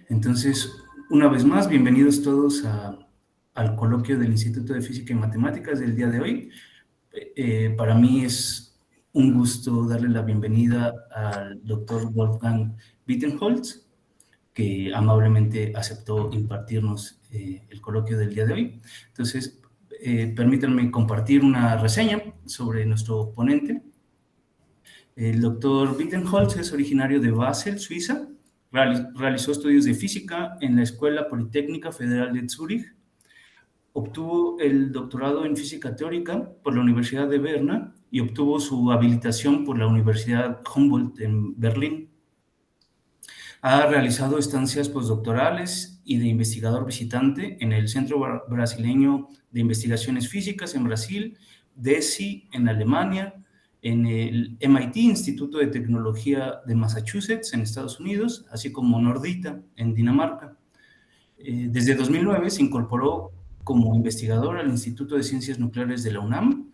Entonces, una vez más, bienvenidos todos al coloquio del Instituto de Física y Matemáticas del día de hoy. Para mí es un gusto darle la bienvenida al doctor Wolfgang Bittenholz, que amablemente aceptó impartirnos el coloquio del día de hoy. Entonces, permítanme compartir una reseña sobre nuestro ponente. El doctor Bittenholz es originario de Basel, Suiza. Realizó estudios de física en la Escuela Politécnica Federal de Zúrich. Obtuvo el doctorado en física teórica por la Universidad de Berna y obtuvo su habilitación por la Universidad Humboldt en Berlín. Ha realizado estancias postdoctorales y de investigador visitante en el Centro Brasileño de Investigaciones Físicas en Brasil, DESI en Alemania, en el MIT, Instituto de Tecnología de Massachusetts en Estados Unidos, así como Nordita en Dinamarca. Desde 2009 se incorporó como investigador al Instituto de Ciencias Nucleares de la UNAM,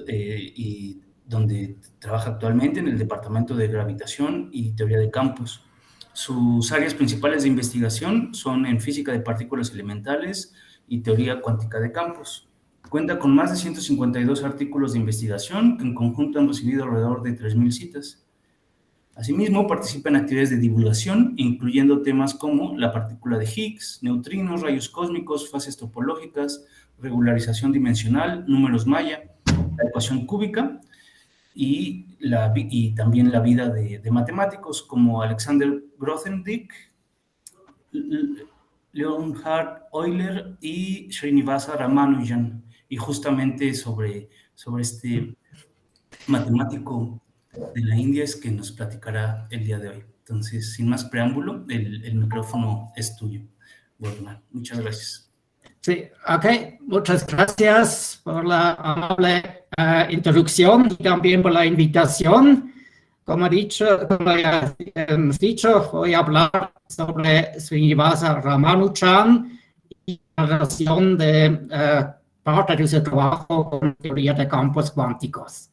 y donde trabaja actualmente en el Departamento de Gravitación y Teoría de Campos. Sus áreas principales de investigación son en física de partículas elementales y teoría cuántica de campos. Cuenta con más de 152 artículos de investigación que en conjunto han recibido alrededor de 3,000 citas. Asimismo, participa en actividades de divulgación, incluyendo temas como la partícula de Higgs, neutrinos, rayos cósmicos, fases topológicas, regularización dimensional, números maya, la ecuación cúbica y también la vida de matemáticos como Alexander Grothendieck, Leonhard Euler y Srinivasa Ramanujan, y justamente sobre este matemático de la India es que nos platicará el día de hoy. Entonces, sin más preámbulo, el micrófono es tuyo, Borna. Muchas gracias. Sí, ok, muchas gracias por la amable introducción y también por la invitación. Como ya hemos dicho, voy a hablar sobre Srinivasa Ramanujan y la relación de parte de su trabajo con teoría de campos cuánticos.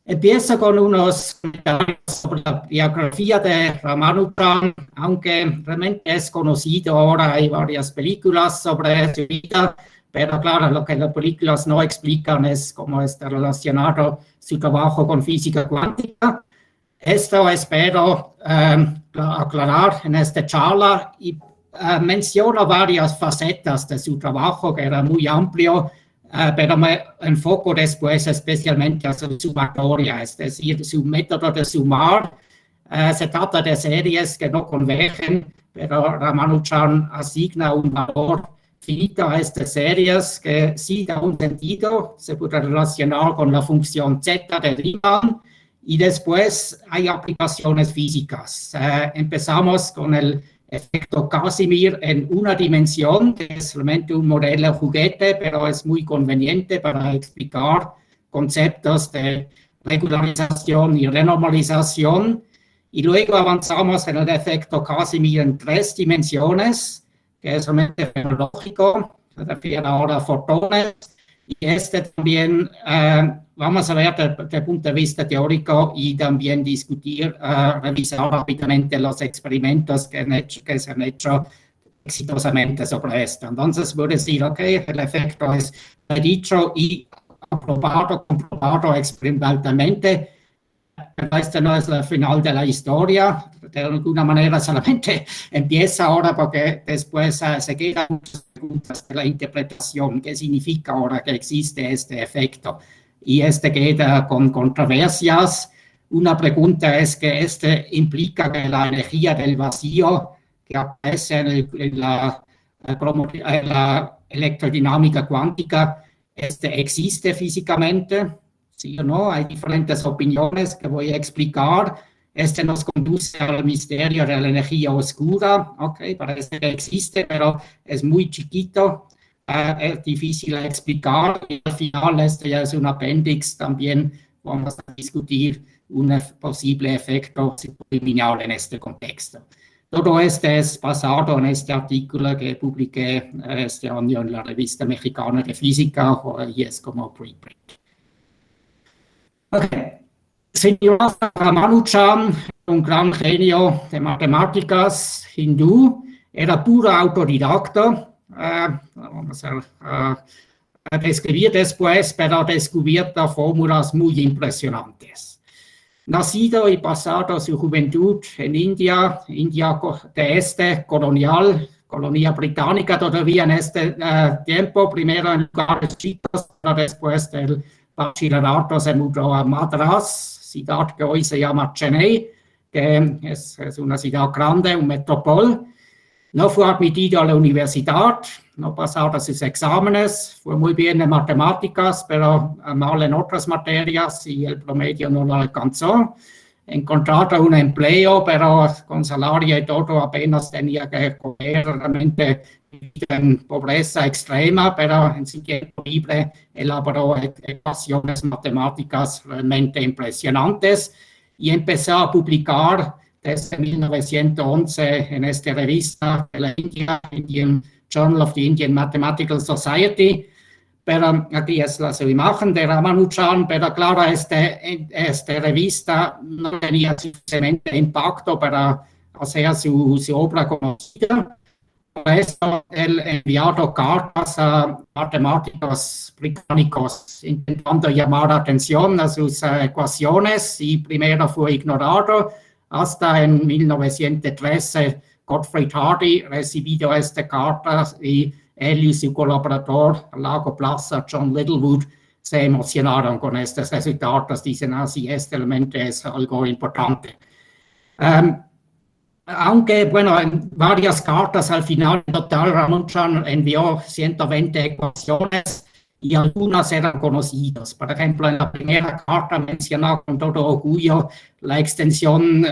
Empiezo con unos comentarios sobre la biografía de Ramanujan, aunque realmente es conocido ahora, hay varias películas sobre su vida, pero claro, lo que las películas no explican es cómo está relacionado su trabajo con física cuántica. Esto espero aclarar en esta charla y menciono varias facetas de su trabajo que era muy amplio, pero me enfoco después especialmente a su sumatoria, es decir, su método de sumar. Se trata de series que no convergen, pero Ramanujan asigna un valor finito a estas series que sí da un sentido, se puede relacionar con la función z de Riemann, y después hay aplicaciones físicas. Empezamos con el efecto Casimir en una dimensión, que es realmente un modelo juguete, pero es muy conveniente para explicar conceptos de regularización y renormalización. Y luego avanzamos en el efecto Casimir en 3 dimensiones, que es realmente fenológico, se refiere ahora a fotones. Y también vamos a ver desde el punto de vista teórico y también discutir, revisar rápidamente los experimentos que se han hecho exitosamente sobre esto. Entonces voy a decir, ok, el efecto es dicho y comprobado experimentalmente, pero este no es el final de la historia. De alguna manera solamente empieza ahora porque después se quedan muchas preguntas de la interpretación. ¿Qué significa ahora que existe este efecto? Y queda con controversias. Una pregunta es que implica que la energía del vacío que aparece en la electrodinámica cuántica existe físicamente. ¿Sí o no? Hay diferentes opiniones que voy a explicar. Nos conduce al misterio de la energía oscura. Ok, parece que existe, pero es muy chiquito. Es difícil de explicar. Y al final, ya es un apéndice. También vamos a discutir un posible efecto subliminal en este contexto. Todo es basado en este artículo que publiqué este año en la Revista Mexicana de Física, y es como preprint. Okay. Srinivasa Ramanujan, un gran genio de matemáticas hindú, era puro autodidacta, vamos a describir después, pero ha descubierto fórmulas muy impresionantes. Nacido y pasado su juventud en India de este colonial, colonia británica todavía en este tiempo, primero en lugares chicos, pero después del bachillerato se mudó a Madras, ciudad que hoy se llama Chennai, que es una ciudad grande, un metrópol. No fue admitido a la universidad, no pasaron sus exámenes, fue muy bien en matemáticas, pero mal en otras materias y el promedio no lo alcanzó. Encontrado un empleo, pero con salario y todo apenas tenía que comer, realmente en pobreza extrema, pero en su tiempo libre elaboró ecuaciones matemáticas realmente impresionantes y empezó a publicar desde 1911 en esta revista de la India, Indian Journal of the Indian Mathematical Society. Pero aquí es la imagen de Ramanujan, pero claro, esta revista no tenía suficientemente impacto para hacer su obra conocida. Por eso él envió cartas a matemáticos británicos intentando llamar la atención a sus ecuaciones y primero fue ignorado. Hasta en 1913, Gottfried Hardy recibió esta carta y él y su colaborador a largo plazo, John Littlewood, se emocionaron con estos resultados. Dicen, así, este elemento es algo importante. Aunque, bueno, en varias cartas al final, en total, Ramanujan envió 120 ecuaciones y algunas eran conocidas. Por ejemplo, en la primera carta mencionó con todo orgullo la extensión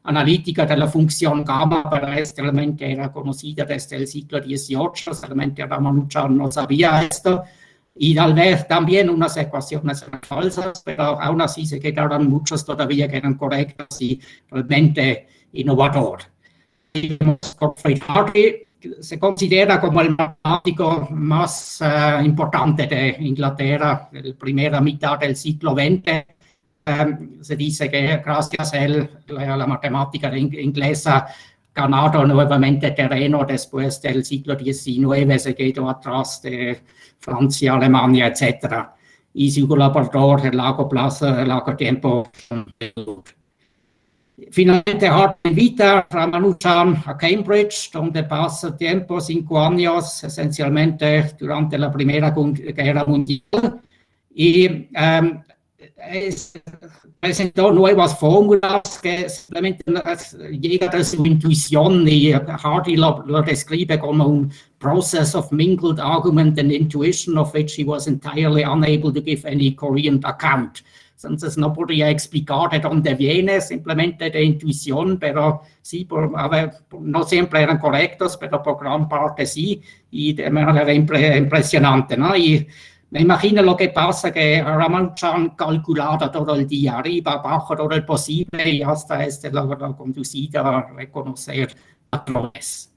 analítica de la función gamma, pero este elemento era conocida desde el siglo XVIII, solamente Ramanujan no sabía esto. Y tal vez también unas ecuaciones eran falsas, pero aún así se quedaron muchas todavía que eran correctas y realmente innovador. Gottfried Hardy se considera como el matemático más importante de Inglaterra en la primera mitad del siglo XX. Se dice que gracias a él la matemática inglesa ganado nuevamente terreno después del siglo XIX, se quedó atrás de Francia, Alemania, etc. Y su colaborador a largo plazo, a largo tiempo. Finalmente Hardy invita a Ramanujan a Cambridge, donde pasa tiempo, 5 años, esencialmente durante la Primera Guerra Mundial, y presentó nuevas fórmulas que simplemente llega de su intuición y Hardy lo describe como un process of mingled argument and intuition of which he was entirely unable to give any coherent account. Entonces no podría explicar de dónde viene, simplemente de intuición, pero sí, no siempre eran correctos, pero por gran parte sí, y de manera impresionante, ¿no? Y me imagino lo que pasa, que Ramanujan calculaba todo el día, arriba, abajo, todo el posible, y hasta lo conducido a reconocer patrones.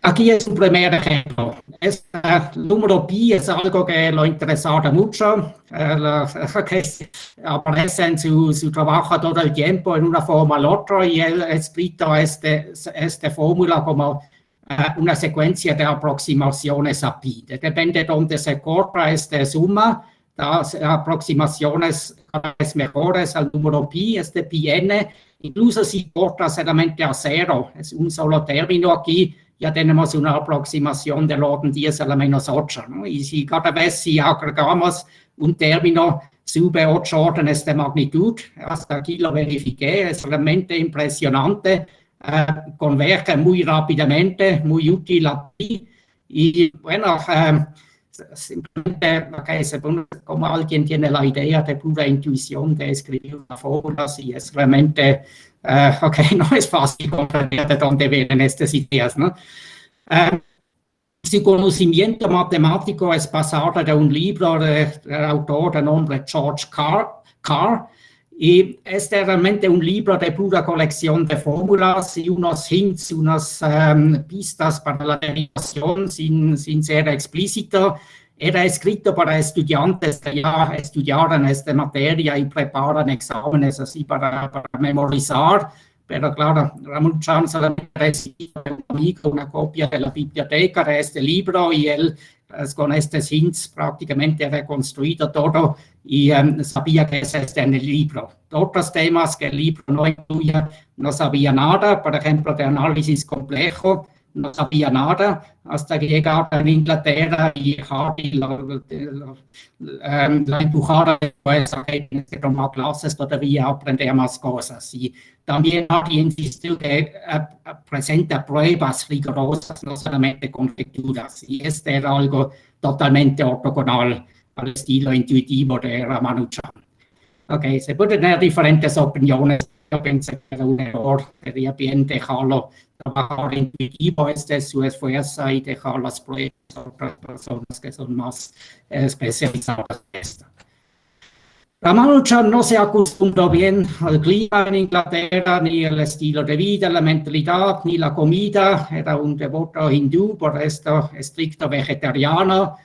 Aquí es un primer ejemplo. Este número pi es algo que lo interesaba mucho, que aparece en su trabajo todo el tiempo en una forma u otra, y él ha escrito esta fórmula como una secuencia de aproximaciones a pi. Depende de dónde se corta esta suma, las aproximaciones cada vez mejores al número pi, este pi n, incluso si corta solamente a 0, es un solo término aquí, ya tenemos una aproximación del orden 10 a la menos 8, ¿no? Y si cada vez si agregamos un término, sube 8 órdenes de magnitud, hasta aquí lo verifiqué, es realmente impresionante, converge muy rápidamente, muy útil a pi, y bueno, simplemente como alguien tiene la idea de pura intuición de escribir una fórmula, y es realmente, no es fácil comprender de dónde vienen estas ideas, ¿no? Su conocimiento matemático es basado de un libro del autor de nombre George Carr, y es realmente un libro de pura colección de fórmulas y unos hints, unas pistas para la derivación sin ser explícito. Era escrito para estudiantes que ya estudiaron esta materia y preparan exámenes así para memorizar, pero claro, Ramanujan solamente recibió de un amigo una copia de la biblioteca de este libro y él con estos hints prácticamente reconstruido todo y sabía que es este en el libro. Otros temas que el libro no incluía, no sabía nada, por ejemplo, de análisis complejo, no sabía nada, hasta que llegaron a Inglaterra y Hardy la empujaron después, okay, tienes que tomar clases, todavía aprender más cosas. Y también Hardy insistió que presenta pruebas rigurosas, no solamente conjeturas, y este era algo totalmente ortogonal al estilo intuitivo de Ramanujan. Ok, se pueden tener diferentes opiniones. Yo pensé que era un error, quería bien dejarlo trabajar intuitivo, este es su esfuerzo y dejar las pruebas a otras personas que son más especializadas en esto. Ramanujan no se acostumbró bien al clima en Inglaterra, ni el estilo de vida, la mentalidad, ni la comida. Era un devoto hindú, por esto estricto vegetariano,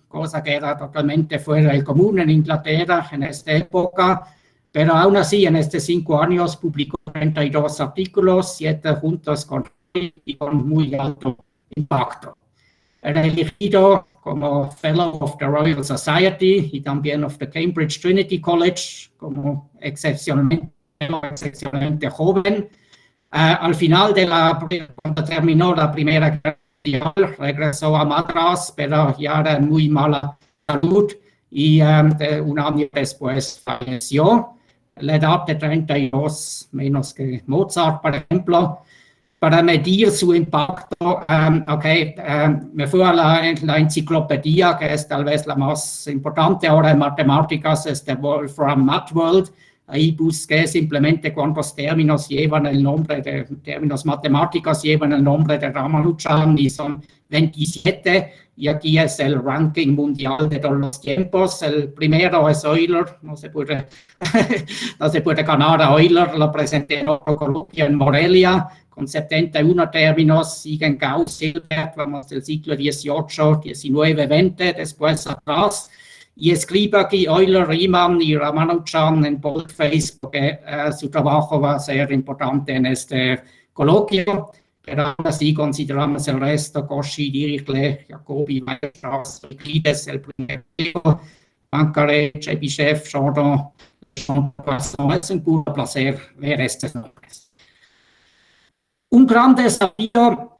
cosa que era totalmente fuera del común en Inglaterra en esta época. Pero aún así, en estos 5 años publicó 32 artículos, 7 juntos con muy alto impacto. Era elegido como Fellow of the Royal Society y también of the Cambridge Trinity College, como excepcionalmente joven. Al final cuando terminó la Primera Guerra Mundial, regresó a Madras, pero ya era en muy mala salud y un año después falleció. La edad de 32, menos que Mozart, por ejemplo. Para medir su impacto, me fui a la enciclopedia, que es tal vez la más importante ahora en matemáticas, es de Wolfram Matworld. Ahí busqué simplemente cuántos términos llevan el nombre de términos matemáticos, llevan el nombre de Ramanujan y son 27. Y aquí es el ranking mundial de todos los tiempos. El primero es Euler, no se puede ganar a Euler, lo presenté en otro coloquio en Morelia, con 71 términos, siguen Gauss, Hilbert, vamos del siglo XVIII, XIX, XX, después atrás. Y escribo aquí Euler, Riemann y Ramanujan en boldface, porque su trabajo va a ser importante en este coloquio. Pero ahora sí consideramos el resto, Cauchy, Dirichlet, Jacobi, Weierstrass, Euclides, el primer griego, Poincaré, Chebyshev, Jordan, Jean-Poisson. Es un puro placer ver estos nombres. Un gran desafío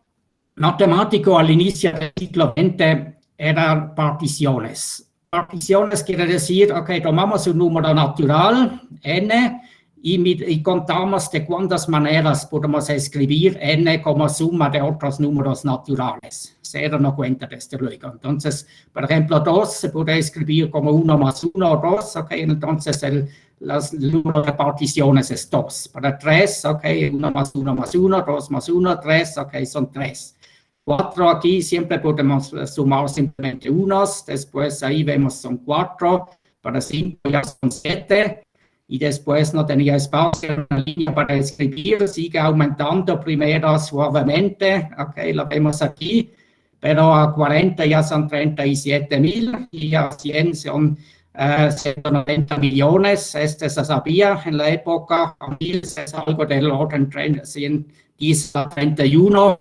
matemático al inicio del siglo XX eran particiones. Particiones quiere decir, ok, tomamos un número natural, n, y contamos de cuántas maneras podemos escribir n como suma de otros números naturales. 0 no cuenta desde luego. Entonces, por ejemplo, 2 se puede escribir como 1 más 1 o 2, ok, entonces el número de particiones es 2. Para 3, ok, 1 más 1 más 1, 2 más 1, 3, ok, son 3. 4 aquí siempre podemos sumar simplemente unos, después ahí vemos son 4, para 5 ya son 7, y después no tenía espacio en la línea para escribir, sigue aumentando primero suavemente, ok, lo vemos aquí, pero a 40 ya son 37.000 y a 100 son 190 millones, este se sabía en la época, a 1000 es algo del orden 110 a 31,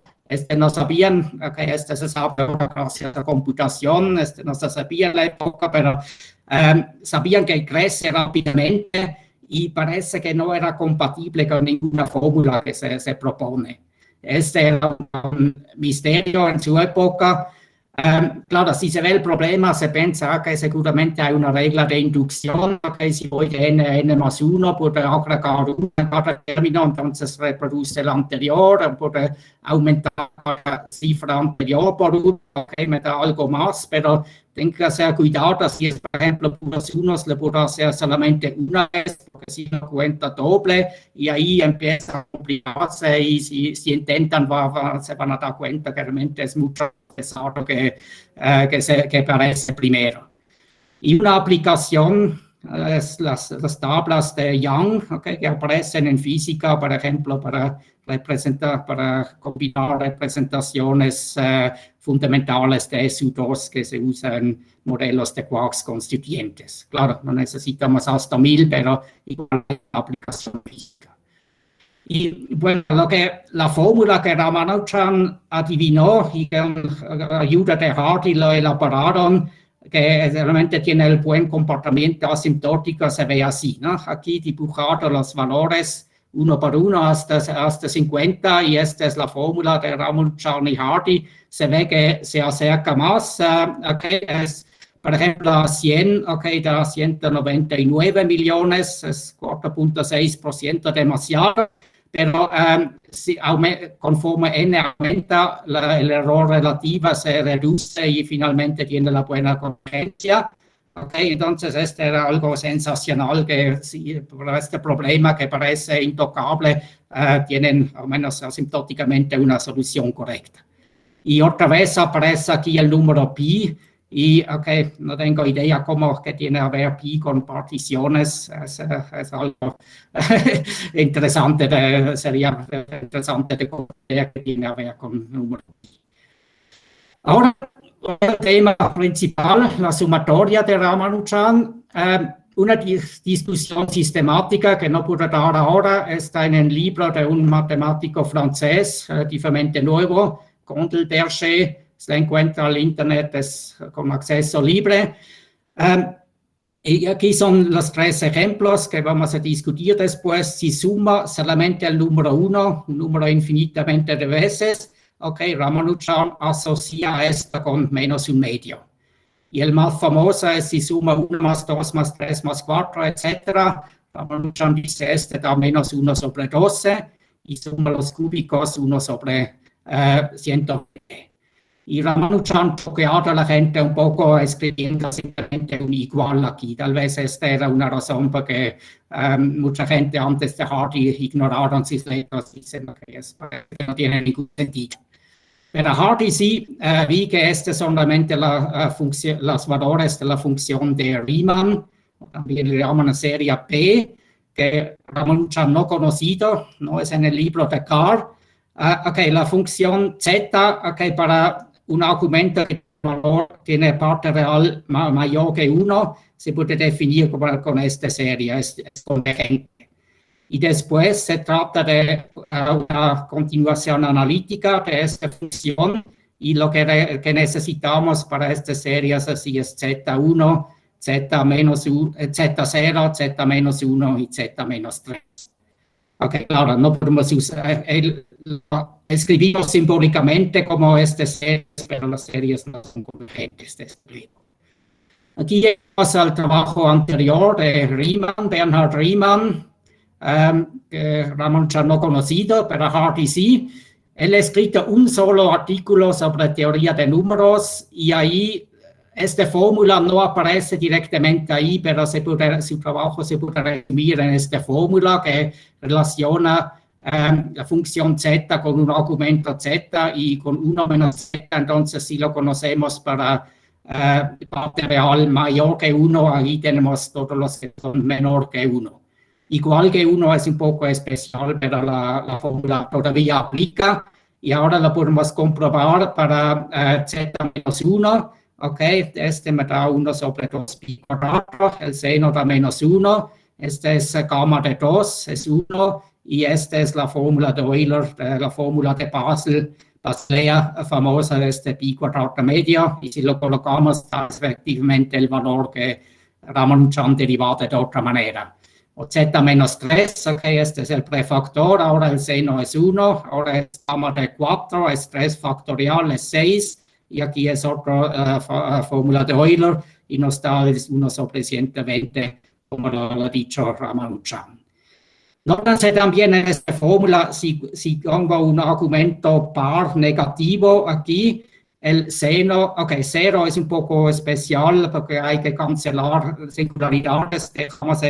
no sabían, okay, se sabe ahora gracias a la computación, no se sabía en la época, pero sabían que crece rápidamente y parece que no era compatible con ninguna fórmula que se propone. Este era un misterio en su época. Claro, si se ve el problema, se piensa que seguramente hay una regla de inducción, que si voy de n más 1, puede agregar 1 en cada término, entonces reproduce el anterior, puede aumentar la cifra anterior por 1, me da algo más, pero tengo que hacer cuidado, si es, por ejemplo, puros unos, le puedo hacer solamente una vez, porque si no cuenta doble, y ahí empieza a complicarse, y si intentan, se van a dar cuenta que realmente es mucho pesado que aparece primero. Y una aplicación es las tablas de Young, okay, que aparecen en física, por ejemplo, para combinar representaciones fundamentales de SU2 que se usan en modelos de quarks constituyentes. Claro, no necesitamos hasta 1000, pero igual es una aplicación física. Y bueno, la fórmula que Ramanujan adivinó y con ayuda de Hardy lo elaboraron, que realmente tiene el buen comportamiento asintótico, se ve así, ¿no? Aquí dibujado los valores uno por uno hasta 50, y esta es la fórmula de Ramanujan y Hardy. Se ve que se acerca más, es, por ejemplo, a 100, da 199 millones, es 4.6% demasiado. Pero conforme n aumenta, el error relativo se reduce y finalmente tiene la buena convergencia. Entonces, este era algo sensacional, que sí, por este problema que parece intocable, tienen al menos asintóticamente una solución correcta. Y otra vez aparece aquí el número pi. Y no tengo idea cómo que tiene que ver pi con particiones, es algo interesante, sería interesante de conocer que tiene que ver con número pi. Ahora, el tema principal, la sumatoria de Ramanujan, una discusión sistemática que no puedo dar ahora, está en el libro de un matemático francés relativamente nuevo, Gondel-Berger. Se encuentra al internet, es con acceso libre. Y aquí son los 3 ejemplos que vamos a discutir después. Si suma solamente el número 1, un número infinitamente de veces, Ramanujan asocia esto con menos un medio. Y el más famoso es si suma 1 más 2 más 3 más 4, etc. Ramanujan dice este da menos 1 sobre 12 y suma los cúbicos 1 sobre 120. Y Ramanujan choqueado a la gente un poco escribiendo simplemente un igual aquí. Tal vez esta era una razón porque mucha gente antes de Hardy ignoraron sus letras, dicen que no tiene ningún sentido. Pero Hardy sí vi que estos son realmente los valores de la función de Riemann, también le llaman serie P, que Ramanujan no conocido, no es en el libro de Carr. La función Z, para un argumento que tiene parte real mayor que 1, se puede definir con esta serie, es convergente. Y después se trata de una continuación analítica de esta función, y lo que necesitamos para esta serie así es Z1, Z menos 1, Z0, Z menos 1 y Z menos 3. Claro, no podemos usar escribimos simbólicamente como series, pero las series no son convergentes. Aquí llegamos al trabajo anterior de Riemann, Bernhard Riemann, que Ramanujan no conocido, pero Hardy sí. Él ha escrito un solo artículo sobre teoría de números, y ahí esta fórmula no aparece directamente ahí, pero su trabajo se puede resumir en esta fórmula que relaciona la función z con un argumento z y con 1 menos z. Entonces, si lo conocemos para parte real mayor que 1, ahí tenemos todos los que son menor que 1. Igual que 1 es un poco especial, pero la fórmula todavía aplica, y ahora lo podemos comprobar para z menos 1. Este me da 1 sobre 2 pi cuadrado, el seno da menos 1, este es gamma de 2, es 1, y esta es la fórmula de Euler, la fórmula de Basilea famosa de este pi cuadrado medio, y si lo colocamos, da efectivamente el valor que Ramanujan derivado de otra manera. O z menos 3, este es el prefactor, ahora el seno es 1, ahora es gamma de 4, es 3 factorial, es 6, y aquí es otra fórmula de Euler, y nos da 1 sobre 120, como lo ha dicho Ramanujan. Nótense también en esta fórmula, si pongo un argumento par negativo aquí, el seno, 0 es un poco especial porque hay que cancelar singularidades, dejamos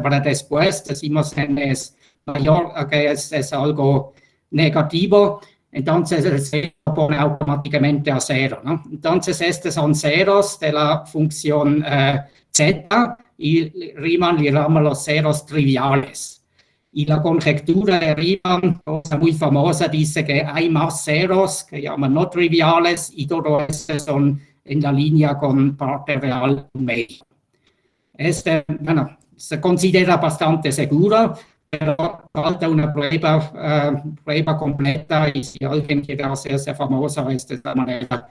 para después, decimos n es mayor, es algo negativo. Entonces el seno pone automáticamente a 0, ¿no? Entonces estos son ceros de la función z, y Riemann le llama los ceros triviales. Y la conjetura de Riemann, cosa muy famosa, dice que hay más ceros que llaman no triviales, y todos estos son en la línea con parte real medio. Bueno, se considera bastante seguro, pero falta una prueba completa y si alguien quiere hacerse famoso de esta manera,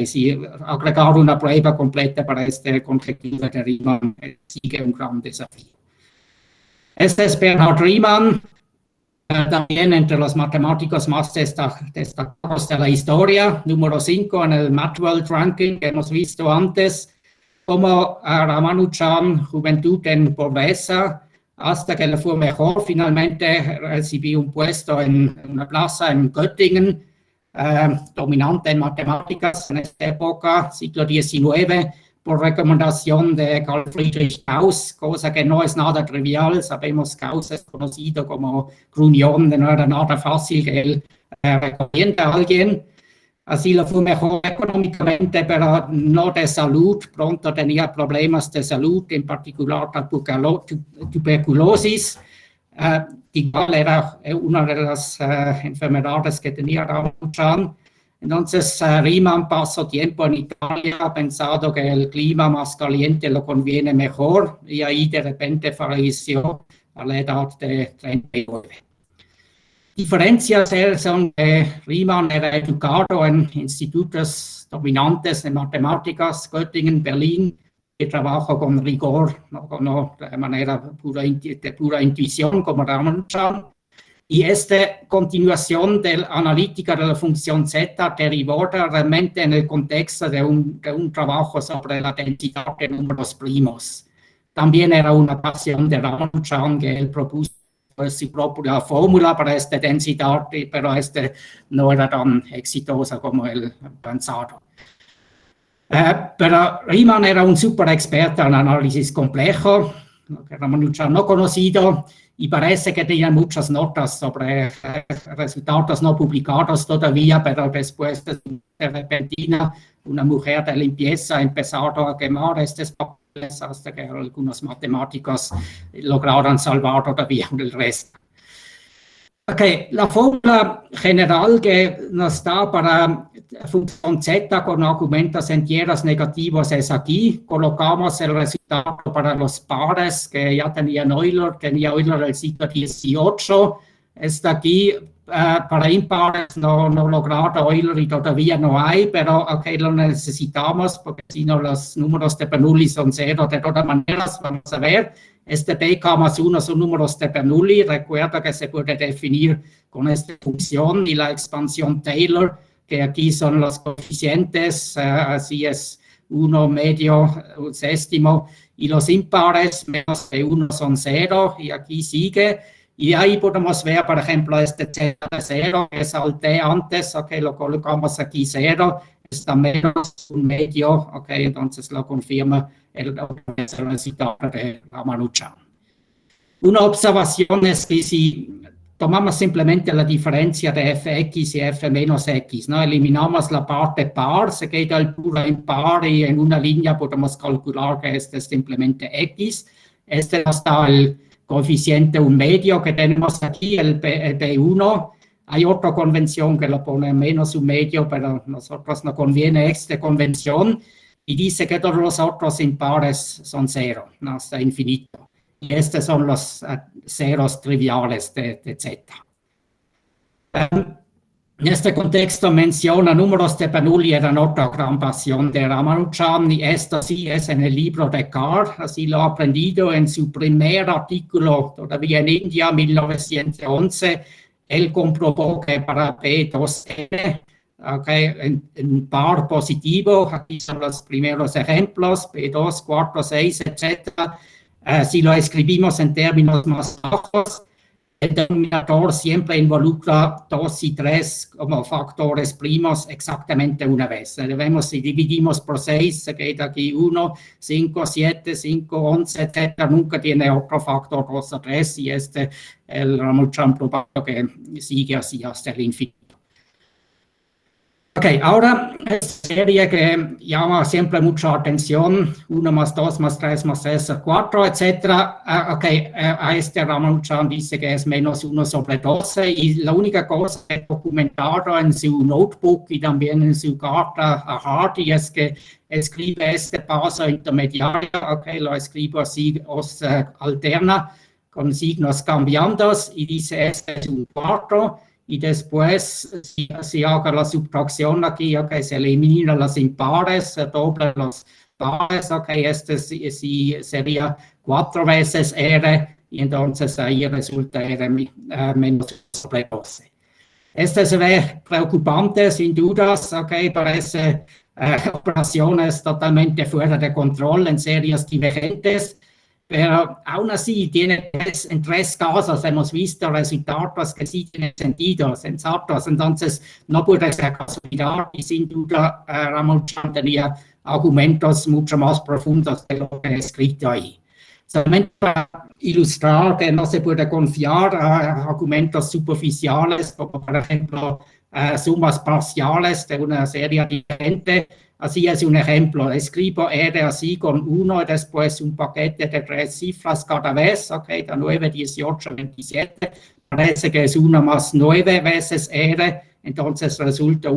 si agregar una prueba completa para esta conjetura de Riemann sigue un gran desafío. Este es Bernhard Riemann, también entre los matemáticos más destacados de la historia, número 5 en el Maxwell Ranking que hemos visto antes, como Ramanujan, juventud en pobreza, hasta que le fue mejor, finalmente recibió un puesto en una plaza en Göttingen, dominante en matemáticas en esta época, siglo XIX, por recomendación de Carl Friedrich Gauss, cosa que no es nada trivial. Sabemos que Gauss es conocido como gruñón, no era nada fácil que él recomiende a alguien. Así le fue mejor económicamente, pero no de salud. Pronto tenía problemas de salud, en particular tuberculosis. Igual era una de las enfermedades que tenía Ramanujan. Entonces, Riemann pasó tiempo en Italia, ha pensado que el clima más caliente lo conviene mejor y ahí de repente falleció a la edad de 39. Diferencias son que Riemann era educado en institutos dominantes de matemáticas, Göttingen, Berlin, que trabajó con rigor, no de manera de pura intuición como Ramanujan. Y esta continuación de la analítica de la función Z derivó realmente en el contexto de un trabajo sobre la densidad de números primos. También era una pasión de Ramanujan que él propuso su propia fórmula para esta densidad, pero no era tan exitosa como él pensaba. Pero Riemann era un super experto en análisis complejo, que Ramanujan no conocido, y parece que tenía muchas notas sobre resultados no publicados todavía, pero después de repentina, una mujer de limpieza empezó a quemar estos papeles hasta que algunos matemáticos lograron salvar todavía el resto. La fórmula general que nos da para función Z con argumentos enteros negativos es aquí. Colocamos el resultado para los pares que ya tenía Euler el siglo XVIII. Está aquí para impares no logrado Euler y todavía no hay, pero lo necesitamos porque si no los números de Bernoulli son cero de todas maneras. Vamos a ver. Este K más 1 son números de Bernoulli. Recuerda que se puede definir con esta función y la expansión Taylor, que aquí son los coeficientes, así es 1 medio, un séptimo, y los impares menos de 1 son 0, y aquí sigue. Y ahí podemos ver, por ejemplo, este Z de 0, que salté antes, lo colocamos aquí 0, está menos un medio, entonces lo confirma el resultado de Ramanujan. Una observación es que si tomamos simplemente la diferencia de fx y f menos x, ¿no? Eliminamos la parte par, se queda el puro impar y en una línea podemos calcular que este es simplemente x. Este nos da el coeficiente un medio que tenemos aquí, el B1. Hay otra convención que lo pone menos un medio, pero a nosotros no conviene esta convención y dice que todos los otros impares son 0, ¿no? Hasta infinito. Y estos son los ceros triviales de Z. En este contexto menciona números de Bernoulli, eran otra gran pasión de Ramanujan, y esto sí es en el libro de Carr, así lo ha aprendido en su primer artículo, todavía en India, 1911, él comprobó que para P2n, en par positivo, aquí son los primeros ejemplos, P2, 4, 6, etc. Si lo escribimos en términos más bajos, el denominador siempre involucra 2 y 3 como factores primos exactamente una vez. Si dividimos por 6, se queda aquí 1, 5, 7, 5, 11, etc. Nunca tiene otro factor 2 o 3 y el Ramanujan probado que sigue así hasta el infinito. Ahora esta serie que llama siempre mucha atención, 1 más 2 más 3 más 3, 4, etc. A este Ramanujan dice que es menos 1 sobre 12 y la única cosa que documentado en su notebook y también en su carta a Hardy es que escribe este paso intermediario, lo escribo así, os alterna, con signos cambiantes y dice este es un cuarto y después si hago la subtracción aquí, ok, se elimina los impares, se dobla los pares, ok, este sí sería 4 veces R y entonces ahí resulta R menos sobre 12. Este se ve preocupante, sin dudas, okay, parece operaciones totalmente fuera de control en series divergentes, pero aún así tiene en 3 casos hemos visto resultados que sí tienen sentido, sensatos, entonces no puede ser casualidad y sin duda Ramuchan tenía argumentos mucho más profundos de lo que he escrito ahí. Solamente para ilustrar que no se puede confiar a argumentos superficiales, como por ejemplo sumas parciales de una serie diferente. Así es un ejemplo. Escribo R así con 1 y después un paquete de 3 cifras cada vez, ok, de 9, 18, 27. Parece que es 1 más 9 veces R, entonces resulta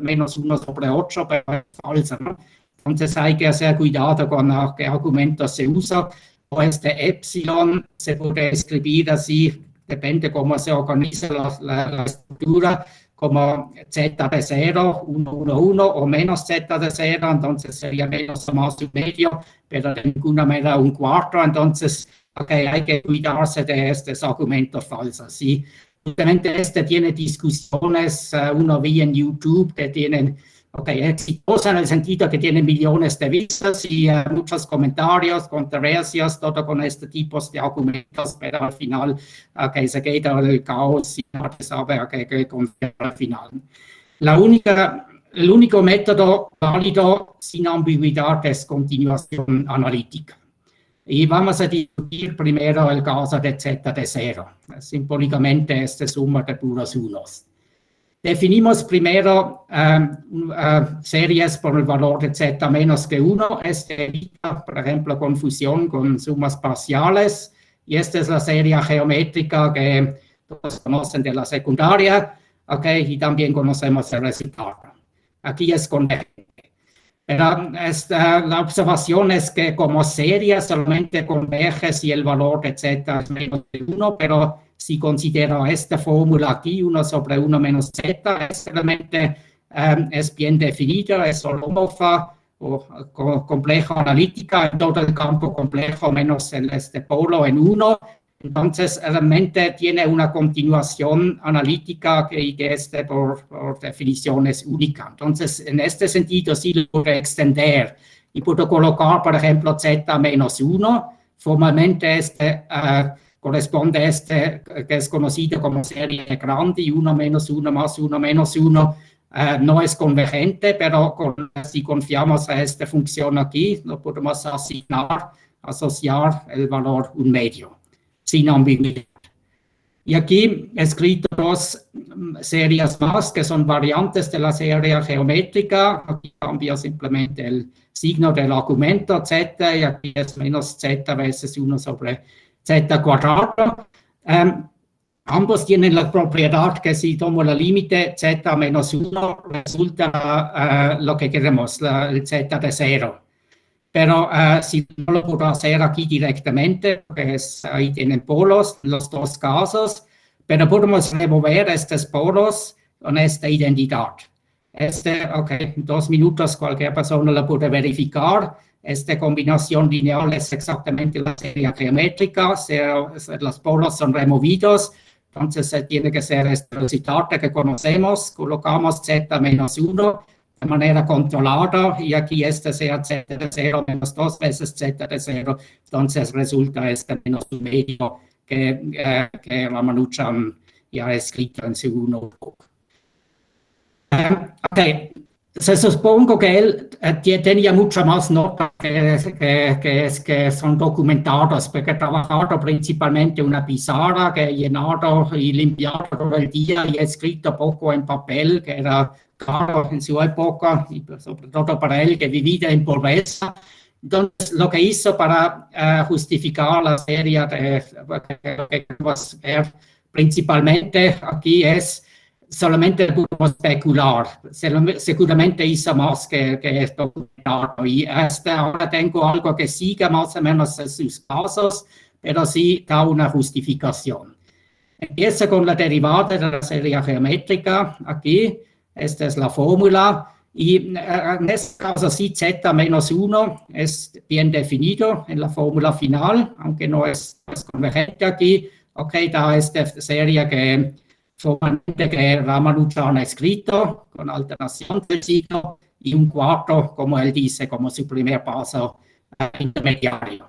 menos 1 sobre 8, pero es falso, ¿no? Entonces hay que hacer cuidado con qué argumentos se usa. O este epsilon se puede escribir así, depende cómo se organiza la estructura, como z de 0, 1, 1, 1, o menos z de 0, entonces sería menos o más un medio, pero de ninguna manera un cuarto, entonces okay, hay que cuidarse de estos argumentos falsos, ¿sí? Justamente tiene discusiones, uno vi en YouTube que tienen, exitosa en el sentido que tienen millones de vistas y muchos comentarios, controversias, todo con este tipo de argumentos, pero al final se queda el caos y no se sabe qué confiar al final. El único método válido sin ambigüedad es continuación analítica. Y vamos a discutir primero el caso de z de 0. Simbólicamente esta suma de puros unos. Definimos primero series por el valor de z menos que 1. Este evita, por ejemplo, confusión con sumas parciales. Y esta es la serie geométrica que todos conocen de la secundaria. Y también conocemos el resultado. Aquí es convergente. Pero la observación es que como serie solamente converge si el valor de z es menos de 1, pero si considero esta fórmula aquí, 1 sobre 1 menos z, realmente es bien definida, es holomorfa o compleja analítica en todo el campo complejo menos en este polo en 1. Entonces, realmente tiene una continuación analítica que por definición es única. Entonces, en este sentido, sí lo puedo extender y puedo colocar, por ejemplo, z menos 1. Formalmente, corresponde a que es conocido como serie grande y 1 menos 1 más 1 menos 1 no es convergente, pero si confiamos a esta función aquí, lo podemos asociar el valor 1 medio. Sin ambigüedad. Y aquí he escrito 2 series más que son variantes de la serie geométrica. Aquí cambia simplemente el signo del argumento z y aquí es menos z veces 1 sobre z cuadrado. Ambos tienen la propiedad que si tomo el límite z menos 1 resulta lo que queremos, el z de 0. Pero si no lo puedo hacer aquí directamente, pues ahí tienen polos, los 2 casos, pero podemos remover estos polos con esta identidad. En 2 minutos cualquier persona lo puede verificar. Esta combinación lineal es exactamente la serie geométrica, los polos son removidos, entonces tiene que ser este resultado que conocemos, colocamos z menos 1, de manera controlada, y aquí sea z de 0 menos 2 veces z de 0, entonces resulta menos 1 medio que Ramanujan ya ha escrito en su notebook. Se supongo que él tenía mucho más notas que son documentadas, porque he trabajado principalmente en una pizarra que he llenado y limpiado todo el día y he escrito poco en papel, que era caro en su época, y sobre todo para él que vivía en pobreza. Entonces, lo que hizo para justificar la serie que vamos a ver principalmente aquí es solamente podemos especular. Seguramente hizo más que documentar. Y hasta ahora tengo algo que siga más o menos sus casos, pero sí da una justificación. Empieza con la derivada de la serie geométrica, aquí, esta es la fórmula, y en este caso sí z menos 1 es bien definido en la fórmula final, aunque no es convergente aquí. Ok, da esta serie que formalmente que Ramanujan ha escrito con alternación del signo y un cuarto, como él dice, como su primer paso intermediario.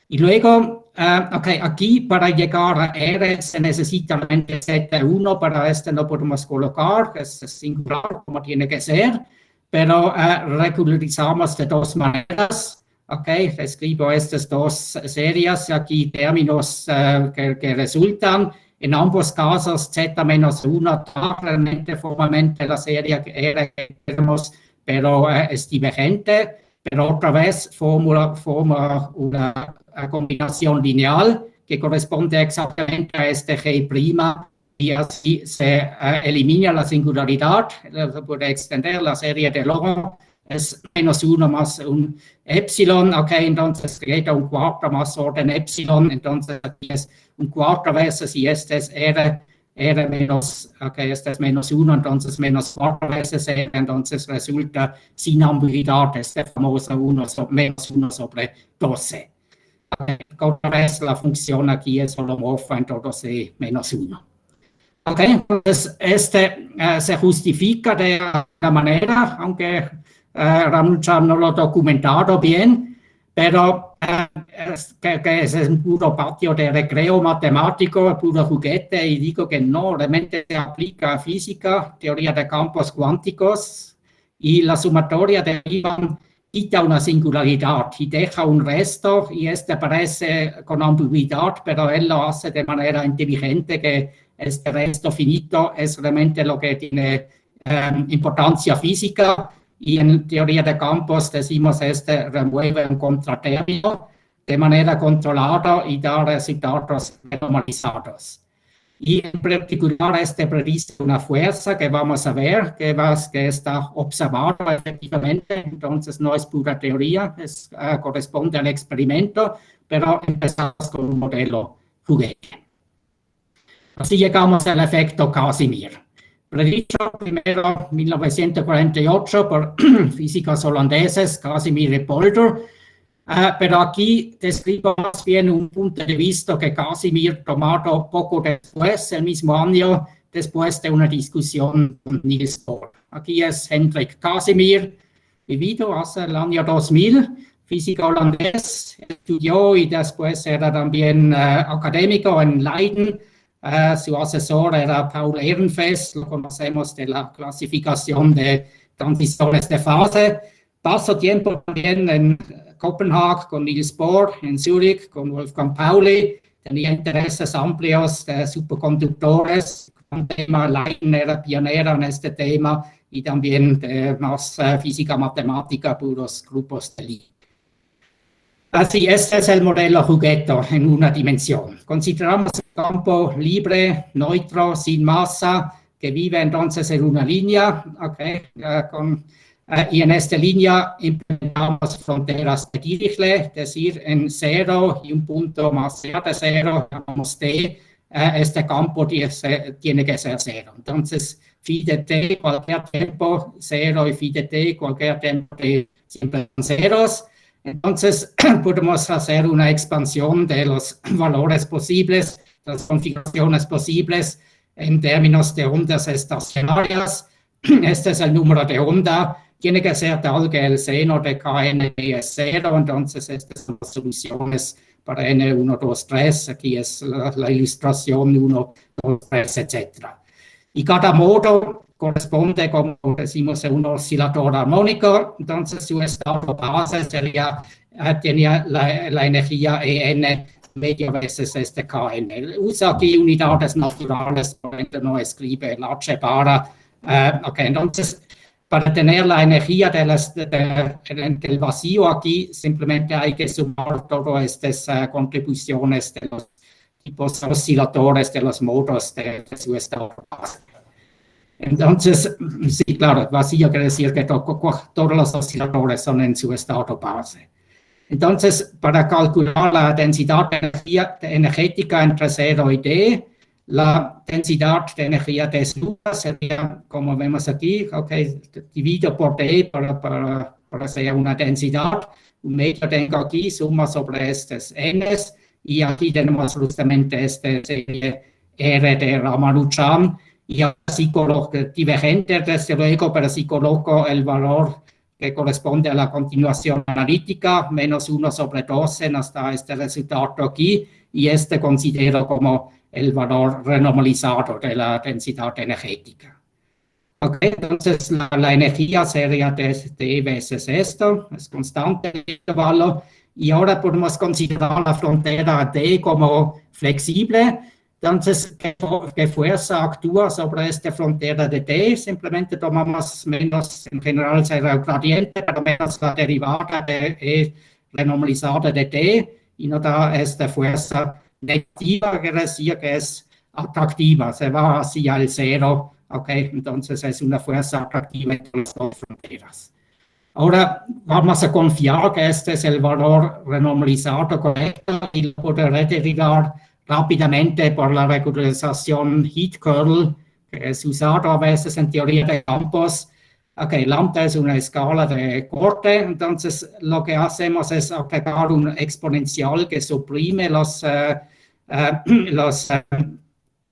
Y luego, aquí para llegar a R se necesita realmente Z1, para este no podemos colocar, es singular como tiene que ser, pero regularizamos de dos maneras. Escribo estas dos series, aquí términos que resultan. En ambos casos, Z menos 1 da realmente formalmente la serie R que tenemos, pero es divergente. Pero otra vez forma una combinación lineal que corresponde exactamente a este G', y así se elimina la singularidad, se puede extender la serie de Laurent, es menos 1 más un epsilon, entonces queda un cuarto más orden epsilon, entonces aquí es un cuarto veces y este es R menos, este es menos 1, entonces menos 4 veces R, entonces resulta sin ambigüedad este famoso menos 1 sobre 12. Otra vez la función aquí es holomorfa en todo C menos 1. Entonces se justifica de la manera, aunque Ramanujan no lo ha documentado bien, pero que es un puro patio de recreo matemático, puro juguete, y digo que no, realmente se aplica a física, teoría de campos cuánticos, y la sumatoria de Riemann quita una singularidad y deja un resto, y este parece con ambigüedad, pero él lo hace de manera inteligente, que este resto finito es realmente lo que tiene importancia física. Y en teoría de campos decimos remueve un contratérmino de manera controlada y da resultados normalizados. Y en particular predice una fuerza que vamos a ver, que está observada efectivamente, entonces no es pura teoría, corresponde al experimento, pero empezamos con un modelo juguete. Así llegamos al efecto Casimir. Predicho primero en 1948 por físicos holandeses, Casimir y Polder, pero aquí describo más bien un punto de vista que Casimir tomado poco después, el mismo año, después de una discusión con Niels Bohr. Aquí es Hendrik Casimir, vivido hace el año 2000, físico holandés, estudió y después era también académico en Leiden. Su asesor era Paul Ehrenfest, lo conocemos de la clasificación de transiciones de fase. Pasó tiempo también en Copenhague con Niels Bohr, en Zurich con Wolfgang Pauli, tenía intereses amplios de superconductores, un tema, Leiden era pionera en este tema, y también de más física matemática, puros grupos de Lie. Así, este es el modelo juguete en una dimensión. Consideramos el campo libre, neutro, sin masa, que vive entonces en una línea, y en esta línea implementamos fronteras de Dirichlet, es decir, en 0 y un punto más allá de 0, llamamos T, este campo tiene que ser 0. Entonces, phi de t, cualquier tiempo, 0, y phi de t, cualquier tiempo, siempre son ceros. Entonces, podemos hacer una expansión de los valores posibles, de las configuraciones posibles en términos de ondas estacionarias. Este es el número de onda. Tiene que ser tal que el seno de Kn es 0, entonces estas son las soluciones para n1, 2, 3. Aquí es la ilustración 1, 2, 3, etc. Y cada modo corresponde, como decimos, a un oscilador armónico, entonces su estado base tenía la energía En medio veces Kn. Usa aquí unidades naturales, por ejemplo, no escribe el H barra. Entonces, para tener la energía del vacío aquí, simplemente hay que sumar todas estas contribuciones de los tipos osciladores de los modos de su estado base. Entonces, sí, claro, vacío quiere decir que todos los osciladores son en su estado base. Entonces, para calcular la densidad energética entre 0 y D, la densidad de energía desnuda sería, como vemos aquí, dividido por D para hacer una densidad. Un medio tengo aquí, suma sobre estos Ns, y aquí tenemos justamente esta serie R de Ramanujan, y así coloco divergente, desde luego, pero si coloco el valor que corresponde a la continuación analítica, menos 1 sobre 12, nos da este resultado aquí, y este considero como el valor renormalizado de la densidad energética. Entonces la energía sería D veces esto, es constante el intervalo, y ahora podemos considerar la frontera D como flexible. Entonces, ¿qué fuerza actúa sobre esta frontera de D? Simplemente tomamos menos, en general será el gradiente, pero menos la derivada de E renormalizada de D, y nos da esta fuerza negativa, que decir que es atractiva, se va hacia el cero, entonces es una fuerza atractiva entre las dos fronteras. Ahora vamos a confiar que este es el valor renormalizado correcto y lo podré derivar rápidamente por la regularización heat-kernel, que es usado a veces en teoría de campos. Lambda es una escala de corte, entonces lo que hacemos es agregar un exponencial que suprime los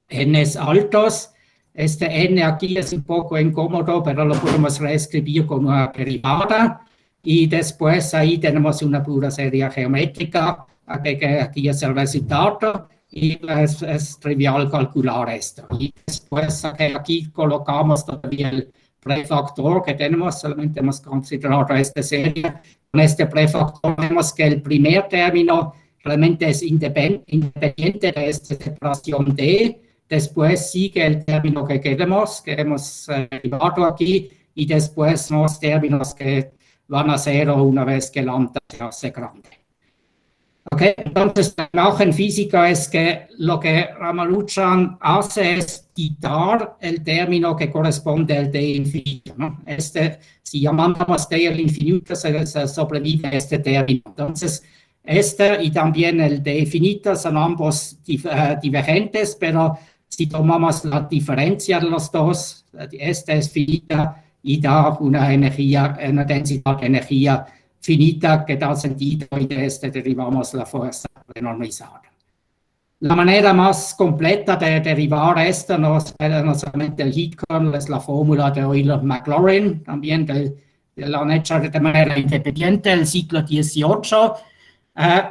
n's altos. Este n aquí es un poco incómodo, pero lo podemos reescribir con una derivada, y después ahí tenemos una pura serie geométrica, que aquí es el resultado, y es trivial calcular esto. Y después aquí colocamos todavía el prefactor que tenemos, solamente hemos considerado esta serie. Con este prefactor vemos que el primer término realmente es independiente de esta separación D. Después sigue el término que hemos derivado aquí, y después los términos que van a cero una vez que lambda se hace grande. Entonces, la imagen física es que lo que Ramanujan hace es quitar el término que corresponde al D infinito, ¿no? Si llamamos D el infinito, se sobrevive este término. Entonces, y también el D infinito son ambos divergentes, pero si tomamos la diferencia de los dos, esta es finita y da una densidad de energía finita que da sentido, y de este derivamos la fuerza renormalizada. La manera más completa de derivar esto no solamente el heat-kernel, es la fórmula de Euler-Maclaurin, también lo han hecho de manera independiente, el ciclo 18.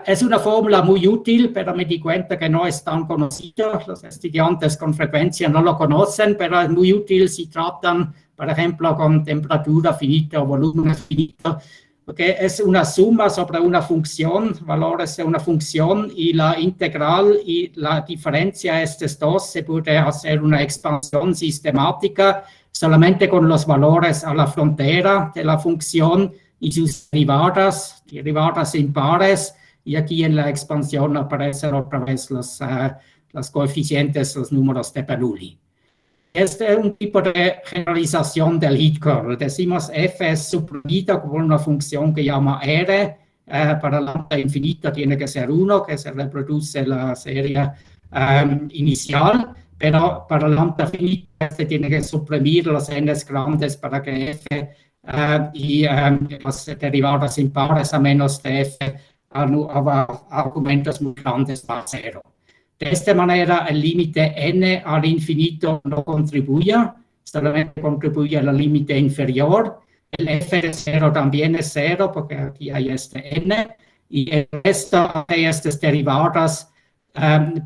Es una fórmula muy útil, pero me di cuenta que no es tan conocido. Los estudiantes con frecuencia no lo conocen, pero es muy útil si tratan, por ejemplo, con temperatura finita o volumen finito, porque es una suma sobre una función, valores de una función, y la integral y la diferencia de estos dos se puede hacer una expansión sistemática solamente con los valores a la frontera de la función y sus derivadas impares, y aquí en la expansión aparecen otra vez los coeficientes, los números de Bernoulli. Este es un tipo de generalización del heat-kernel. Decimos f es suprimido por una función que llama R, para lambda infinita tiene que ser 1, que se reproduce la serie inicial, pero para lambda finita se tiene que suprimir los n's grandes para que f y los derivados impares a menos de f argumentos muy grandes va a 0. De esta manera, el límite n al infinito no contribuye, solamente contribuye al límite inferior. El f de 0 también es 0, porque aquí hay este n, y el resto de estas derivadas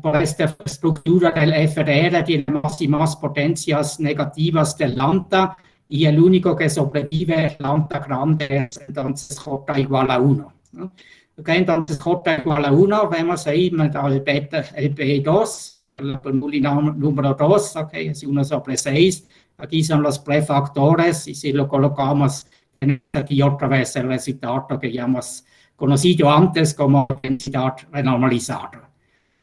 por esta estructura del f de r tiene más y más potencias negativas del lambda, y el único que sobrevive es lambda grande, entonces j igual a 1, ¿no? Entonces j igual a 1, vemos ahí el P2, el Bernoulli número 2, es 1 sobre 6. Aquí son los prefactores, y si lo colocamos, tenemos aquí otra vez el resultado que ya hemos conocido antes como densidad renormalizada.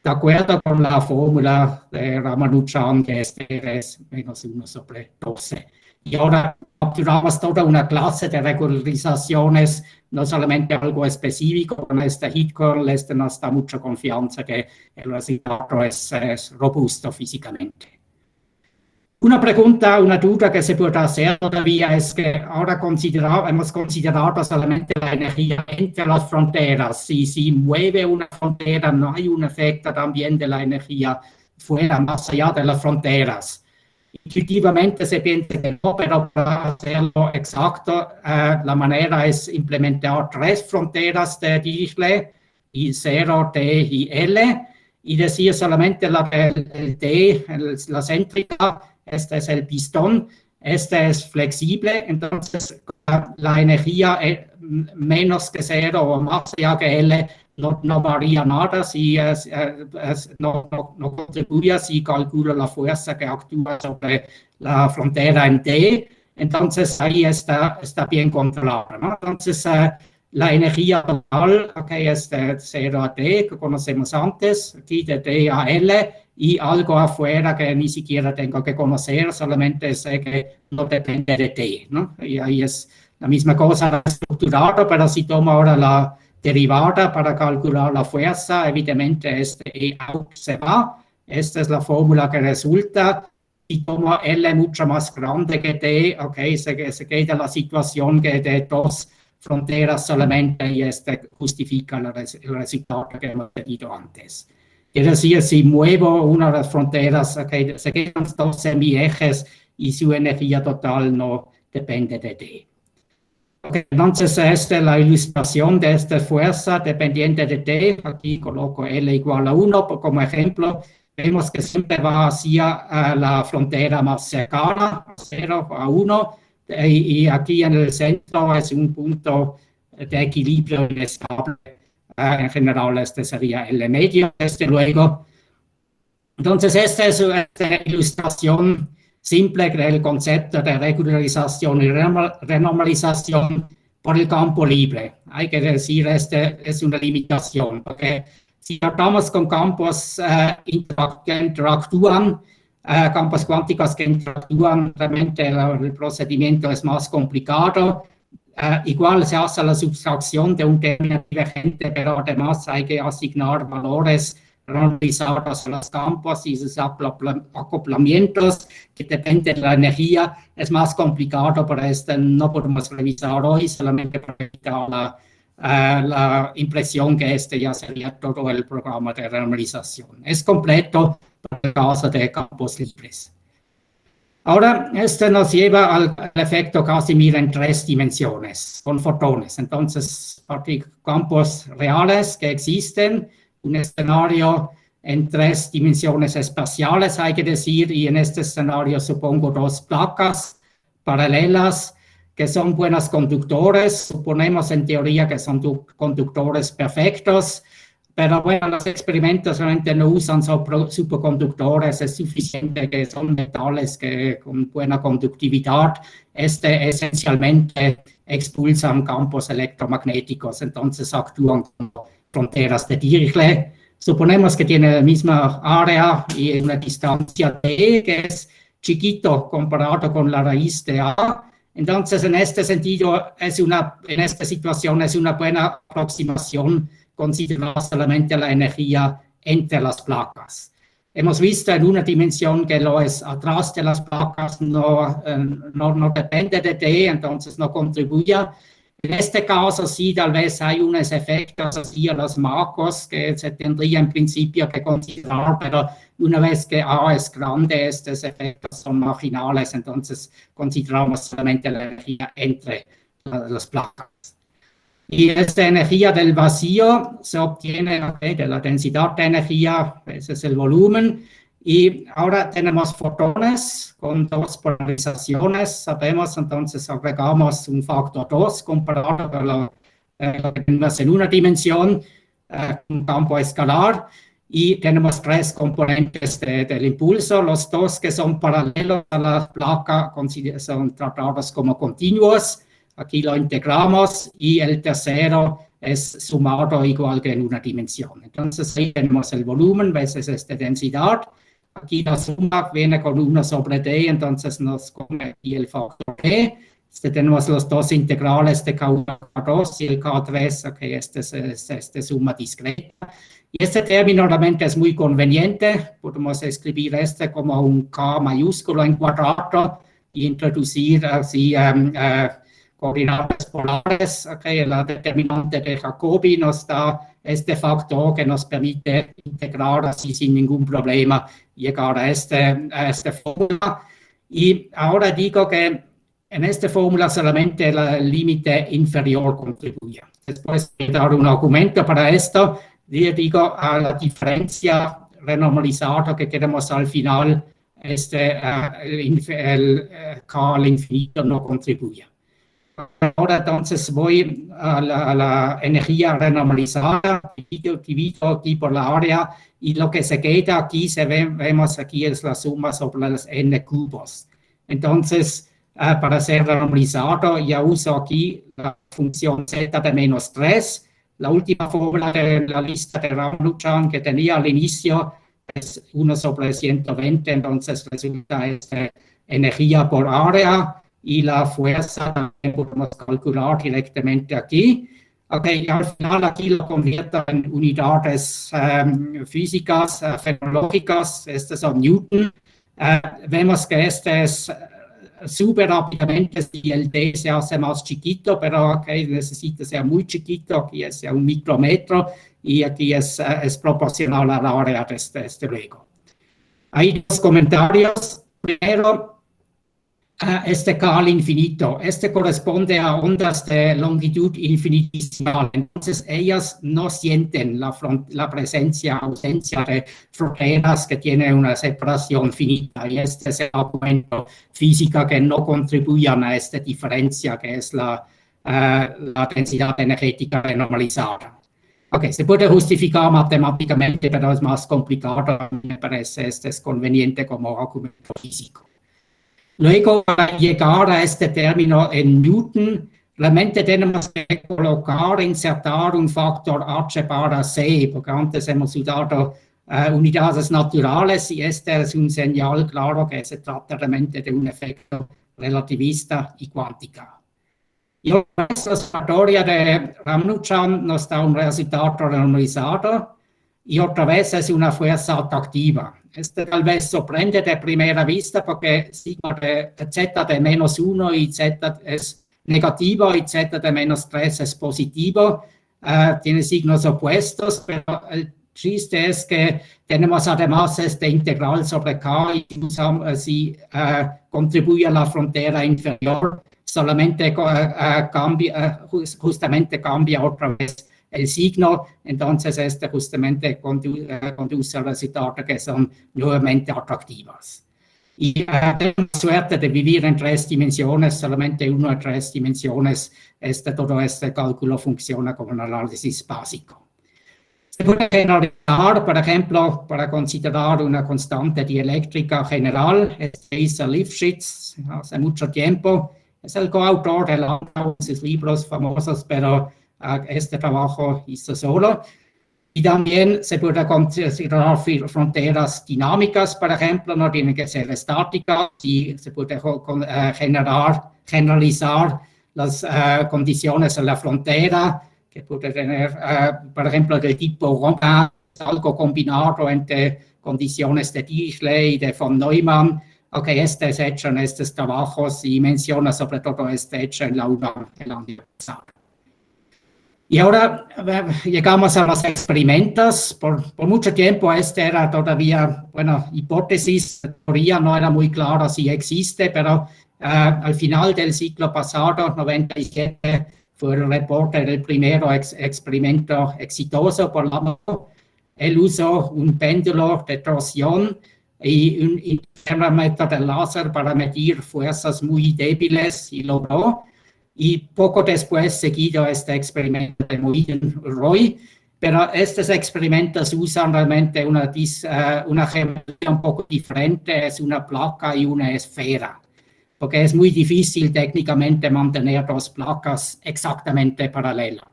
De acuerdo con la fórmula de Ramanujan, que es menos 1 sobre 12. Y ahora capturamos toda una clase de regularizaciones, no solamente algo específico. Con este hit curl nos da mucha confianza que el resultado es robusto físicamente. Una pregunta, una duda que se puede hacer todavía es que ahora hemos considerado solamente la energía entre las fronteras. Si mueve una frontera, no hay un efecto también de la energía fuera, más allá de las fronteras. Intuitivamente se piensa que no, pero para hacerlo exacto, la manera es implementar 3 fronteras de Dirichlet, I0, T y L, y decir solamente el T, la céntrica. Este es el pistón, este es flexible, entonces la energía menos que 0 o más allá que L no varía nada, si no contribuye, si calcula la fuerza que actúa sobre la frontera en T, entonces ahí está bien controlado, ¿no? Entonces la energía total, okay, es de 0 a T, que conocemos antes, aquí de T a L, y algo afuera que ni siquiera tengo que conocer, solamente sé que no depende de T, ¿no? Y ahí es la misma cosa estructurada, pero si tomo ahora la derivada para calcular la fuerza, evidentemente este E out se va, esta es la fórmula que resulta. Si tomo L mucho más grande que T, okay, se queda la situación que de 2 fronteras solamente y justifica el resultado que hemos tenido antes. Es decir, si muevo una de las fronteras, okay, se quedan 2 semiejes y su energía total no depende de T. Okay, entonces, esta es la ilustración de esta fuerza dependiente de T. Aquí coloco L igual a 1 como ejemplo. Vemos que siempre va hacia la frontera más cercana, a 0, a 1. Y aquí en el centro es un punto de equilibrio inestable. En general, este sería el medio, desde luego. Entonces, esta es una ilustración simple del concepto de regularización y renormalización por el campo libre. Hay que decir, es una limitación, porque si tratamos con campos que interactúan, campos cuánticos que interactúan, realmente el procedimiento es más complicado. Igual se hace la sustracción de un término divergente, pero además hay que asignar valores normalizados a los campos y sus acoplamientos que dependen de la energía. Es más complicado, pero no podemos revisar hoy, solamente para evitar la impresión que ya sería todo el programa de normalización. Es completo para el caso de campos libres. Ahora, nos lleva al efecto Casimir en 3 dimensiones, con fotones. Entonces, campos reales que existen, un escenario en 3 dimensiones espaciales, hay que decir, y en este escenario supongo 2 placas paralelas que son buenos conductores. Suponemos en teoría que son conductores perfectos, pero bueno, los experimentos realmente no usan superconductores, es suficiente que son metales con buena conductividad. Esencialmente expulsan campos electromagnéticos, entonces actúan como fronteras de Dirichlet. Suponemos que tiene la misma área y una distancia d que es chiquito comparado con la raíz de A. Entonces, en este sentido, en esta situación es una buena aproximación considerar solamente la energía entre las placas. Hemos visto en una dimensión que lo es atrás de las placas, no depende de T, entonces no contribuye. En este caso sí, tal vez hay unos efectos así a los marcos que se tendría en principio que considerar, pero una vez que A es grande, estos efectos son marginales, entonces consideramos solamente la energía entre las placas. Y esta energía del vacío se obtiene de la densidad de energía, ese es el volumen. Y ahora tenemos fotones con 2 polarizaciones, sabemos, entonces agregamos un factor 2 comparado con lo que tenemos en una dimensión, un campo escalar, y tenemos 3 componentes del impulso. Los 2 que son paralelos a la placa son tratados como continuos. Aquí lo integramos y el tercero es sumado igual que en una dimensión. Entonces, ahí tenemos el volumen veces esta densidad. aquí la suma viene con 1 sobre d, entonces nos come aquí el factor d. Tenemos los dos integrales de K1 a K2 y el K3, ok, esta es suma discreta. Y este término realmente es muy conveniente, podemos escribir este como un K mayúsculo en cuadrado y introducir así coordenadas polares, ok, la determinante de Jacobi nos da este factor que nos permite integrar así sin ningún problema, llegar a esta fórmula. Y ahora digo que en esta fórmula solamente el límite inferior contribuye. Después de dar un argumento para esto, yo digo a la diferencia renormalizada que queremos al final, el K al infinito no contribuye. Ahora entonces voy a la energía renormalizada, divido aquí por la área y lo que se queda aquí, vemos aquí es la suma sobre los n cubos. Entonces, para ser renormalizado, ya uso aquí la función z de menos 3. La última fórmula de la lista de Ramanujan que tenía al inicio es 1 sobre 120, entonces resulta energía por área y la fuerza también podemos calcular directamente aquí. Ok, al final aquí lo convierto en unidades físicas, fenológicas, estos son Newton. Vemos que este es sube rápidamente si el d se hace más chiquito, pero okay, necesita ser muy chiquito, aquí es un micrómetro y aquí es proporcional a la área desde luego. Hay dos comentarios. Primero, este K al infinito, corresponde a ondas de longitud infinitesimal, entonces ellas no sienten la presencia, ausencia de fronteras que tienen una separación finita, y este es el argumento físico que no contribuyan a esta diferencia que es la densidad energética renormalizada. Ok, se puede justificar matemáticamente, pero es más complicado, me parece, es conveniente como argumento físico. Luego, para llegar a este término en Newton, realmente tenemos que colocar, insertar un factor h barra c, porque antes hemos usado unidades naturales y este es un señal claro que se trata realmente de un efecto relativista y cuántica. Y otra vez, la sumatoria de Ramanujan nos da un resultado renormalizado y otra vez es una fuerza atractiva. Tal vez sorprende de primera vista porque sigma de z de menos 1 y z es negativo y z de menos 3 es positivo. Tiene signos opuestos, pero el chiste es que tenemos además este integral sobre k y si contribuye a la frontera inferior, solamente justamente cambia otra vez el signo, entonces justamente conduce a resultados que son nuevamente atractivos. Y tenemos suerte de vivir en 3 dimensiones, solamente 1 de 3 dimensiones, todo este cálculo funciona como un análisis básico. Se puede generalizar, por ejemplo, para considerar una constante dieléctrica general, hizo Lifshitz hace mucho tiempo, es el coautor de sus libros famosos, pero este trabajo hizo solo. Y también se puede considerar fronteras dinámicas, por ejemplo, no tienen que ser estáticas, y se puede generalizar las condiciones de la frontera, que puede tener, por ejemplo, del tipo Romain, algo combinado entre condiciones de Dirichlet y de von Neumann. Ok, este es hecho en estos trabajos y menciona sobre todo este hecho en la universidad. Y ahora llegamos a los experimentos. Por mucho tiempo era todavía, hipótesis, teoría no era muy clara si existe, pero al final del siglo pasado, 97, fue el reporte del primer experimento exitoso por Lamont. Él usó un péndulo de torsión y un interferómetro de láser para medir fuerzas muy débiles y logró. Y poco después seguido este experimento de Moynihan-Roy, pero estos experimentos usan realmente una geometría un poco diferente, es una placa y una esfera, porque es muy difícil técnicamente mantener 2 placas exactamente paralelas.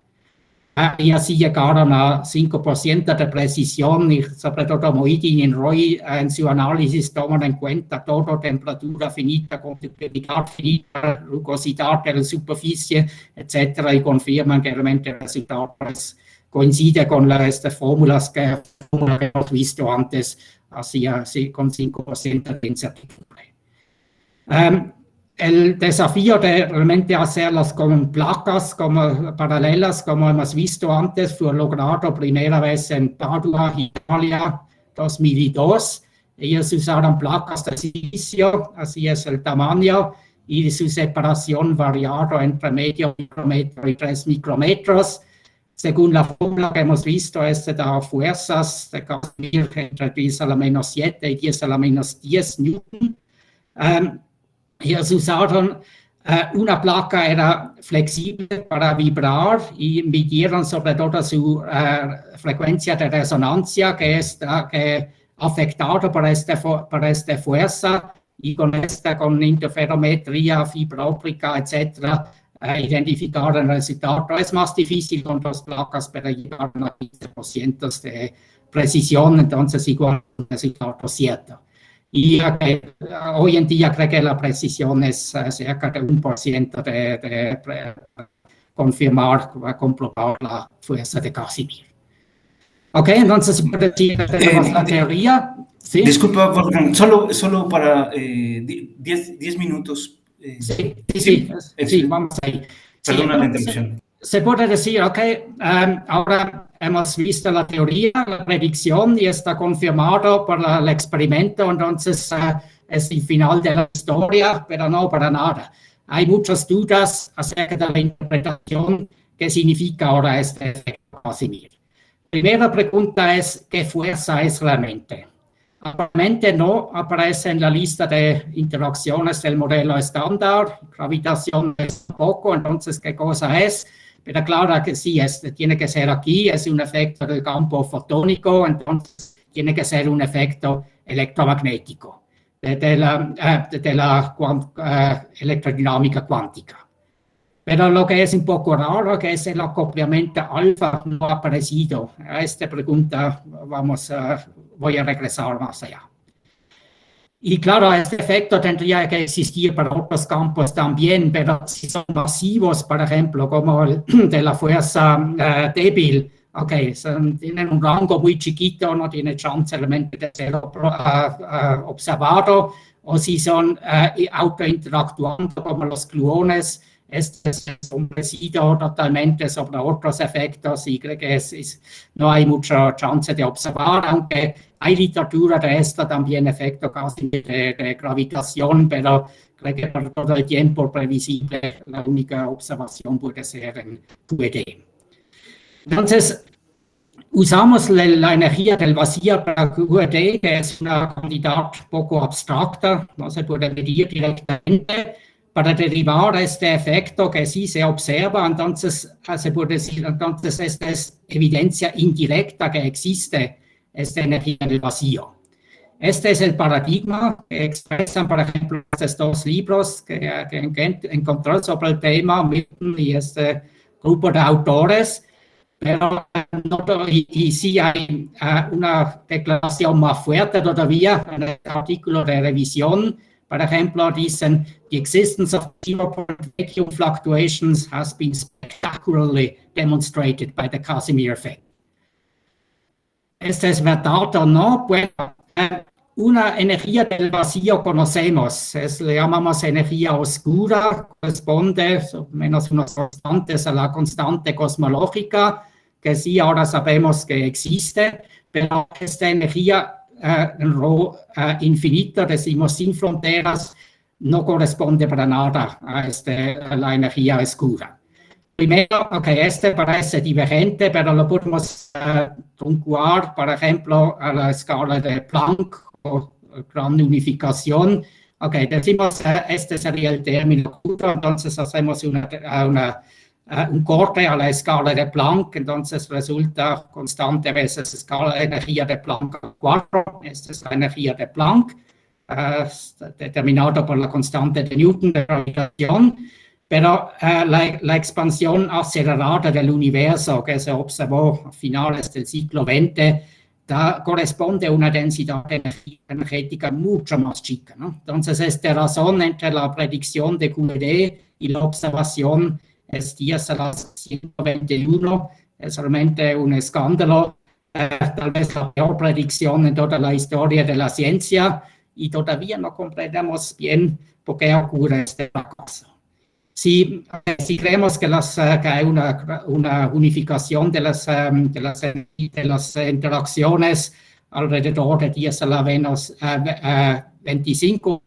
y así llegaron a 5% de precisión y sobre todo Moidin y Roy en su análisis toman en cuenta todo, temperatura finita, conductividad finita, rugosidad de la superficie, etc. y confirman que realmente el resultado coincide con estas fórmulas que hemos visto antes, así con 5% de incertidumbre. El desafío de realmente hacerlas con placas paralelas, como hemos visto antes, fue logrado primera vez en Padua, Italia, 2002. Ellos usaron placas de silicio, así es el tamaño, y su separación variado entre medio micrómetro y 3 micrómetros. Según la fórmula que hemos visto, da fuerzas de Casimir entre 10 a la menos 7 y 10 a la menos 10 Newton. Ellos usaron una placa, era flexible para vibrar y midieron sobre todo su frecuencia de resonancia, que es afectada por esta fuerza, y con interferometría, fibra óptica, etc., identificar el resultado. Es más difícil con dos placas, pero llegaron a 15% de precisión, entonces igual un resultado cierto. Y hoy en día creo que la precisión es cerca de 1% de confirmar, comprobar la fuerza de Casimir. Ok, entonces puede decir que tenemos la teoría. ¿Sí? Disculpa, Wolfgang, solo para 10 minutos. Sí, vamos ahí. Perdona la interrupción. Se puede decir, ok, ahora hemos visto la teoría, la predicción, y está confirmado por el experimento, entonces es el final de la historia, pero no para nada. Hay muchas dudas acerca de la interpretación que significa ahora este efecto Casimir. Primera pregunta es, ¿qué fuerza es realmente? Aparentemente no aparece en la lista de interacciones del modelo estándar, gravitación es poco, entonces, ¿qué cosa es? Pero claro que sí, tiene que ser aquí, es un efecto del campo fotónico, entonces tiene que ser un efecto electromagnético de la electrodinámica cuántica. Pero lo que es un poco raro que es el acoplamiento alfa no ha aparecido. A esta pregunta voy a regresar más allá. Y claro, este efecto tendría que existir para otros campos también, pero si son masivos, por ejemplo, como el de la fuerza débil, tienen un rango muy chiquito, no tiene chance realmente de ser observado, o si son autointeractuando como los gluones, es sombrecido totalmente sobre otros efectos y creo que no hay mucha chance de observar, aunque hay literatura de esto también, efecto casi de gravitación, pero creo que por todo el tiempo previsible la única observación puede ser en QED. Entonces, usamos la energía del vacío para QED, que es una cantidad poco abstracta, no se puede medir directamente, para derivar este efecto que sí se observa, entonces se puede decir, entonces esta es evidencia indirecta que existe esta energía del vacío. Este es el paradigma que expresan, por ejemplo, estos dos libros que encontré sobre el tema, Milton y este grupo de autores, pero y sí hay una declaración más fuerte todavía en el artículo de revisión. Por ejemplo, dicen, the existence of zero-point vacuum fluctuations has been spectacularly demonstrated by the Casimir effect. ¿Esto es verdad o no? Bueno, una energía del vacío conocemos, le llamamos energía oscura, corresponde menos unos constantes a la constante cosmológica, que sí ahora sabemos que existe, pero esta energía en rho infinito, decimos sin fronteras, no corresponde para nada a la energía oscura. Primero, este parece divergente, pero lo podemos truncar, por ejemplo, a la escala de Planck o gran unificación. Decimos, este sería el término oscuro, entonces hacemos un corte a la escala de Planck, entonces resulta constante veces escala de energía de Planck 4, esta es la energía de Planck, determinada por la constante de Newton de gravitación. pero la expansión acelerada del universo que se observó a finales del siglo XX, da corresponde a una densidad energética mucho más chica, ¿no? Entonces, esta razón entre la predicción de QED y la observación es 10 a la 121, es realmente un escándalo, tal vez la peor predicción en toda la historia de la ciencia, y todavía no comprendemos bien por qué ocurre este fracaso. Si creemos que hay una unificación de las interacciones alrededor de 10 a la menos 25,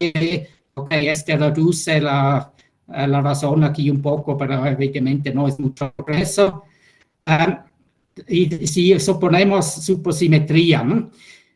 este reduce la razón aquí un poco, pero evidentemente no es mucho progreso. Y si suponemos supersimetría, ¿no?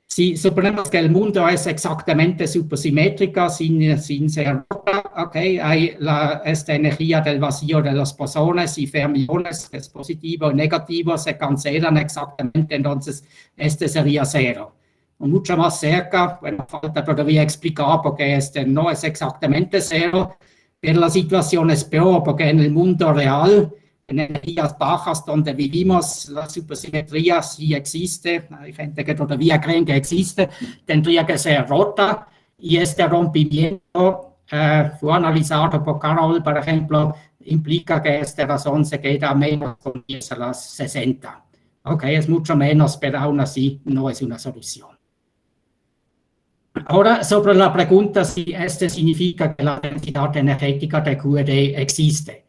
Si suponemos que el mundo es exactamente supersimétrico sin ser rota, hay esta energía del vacío de los bosones y fermiones, que es positivo y negativo, se cancelan exactamente, entonces este sería cero. Y mucho más cerca, bueno, falta todavía explicar porque este no es exactamente cero, pero la situación es peor porque en el mundo real, en energías bajas donde vivimos, la supersimetría sí existe, hay gente que todavía creen que existe, tendría que ser rota, y este rompimiento fue analizado por Carroll, por ejemplo, implica que esta razón se queda menos con 10 a las 60. Es mucho menos, pero aún así no es una solución. Ahora, sobre la pregunta si este significa que la densidad energética de QED existe.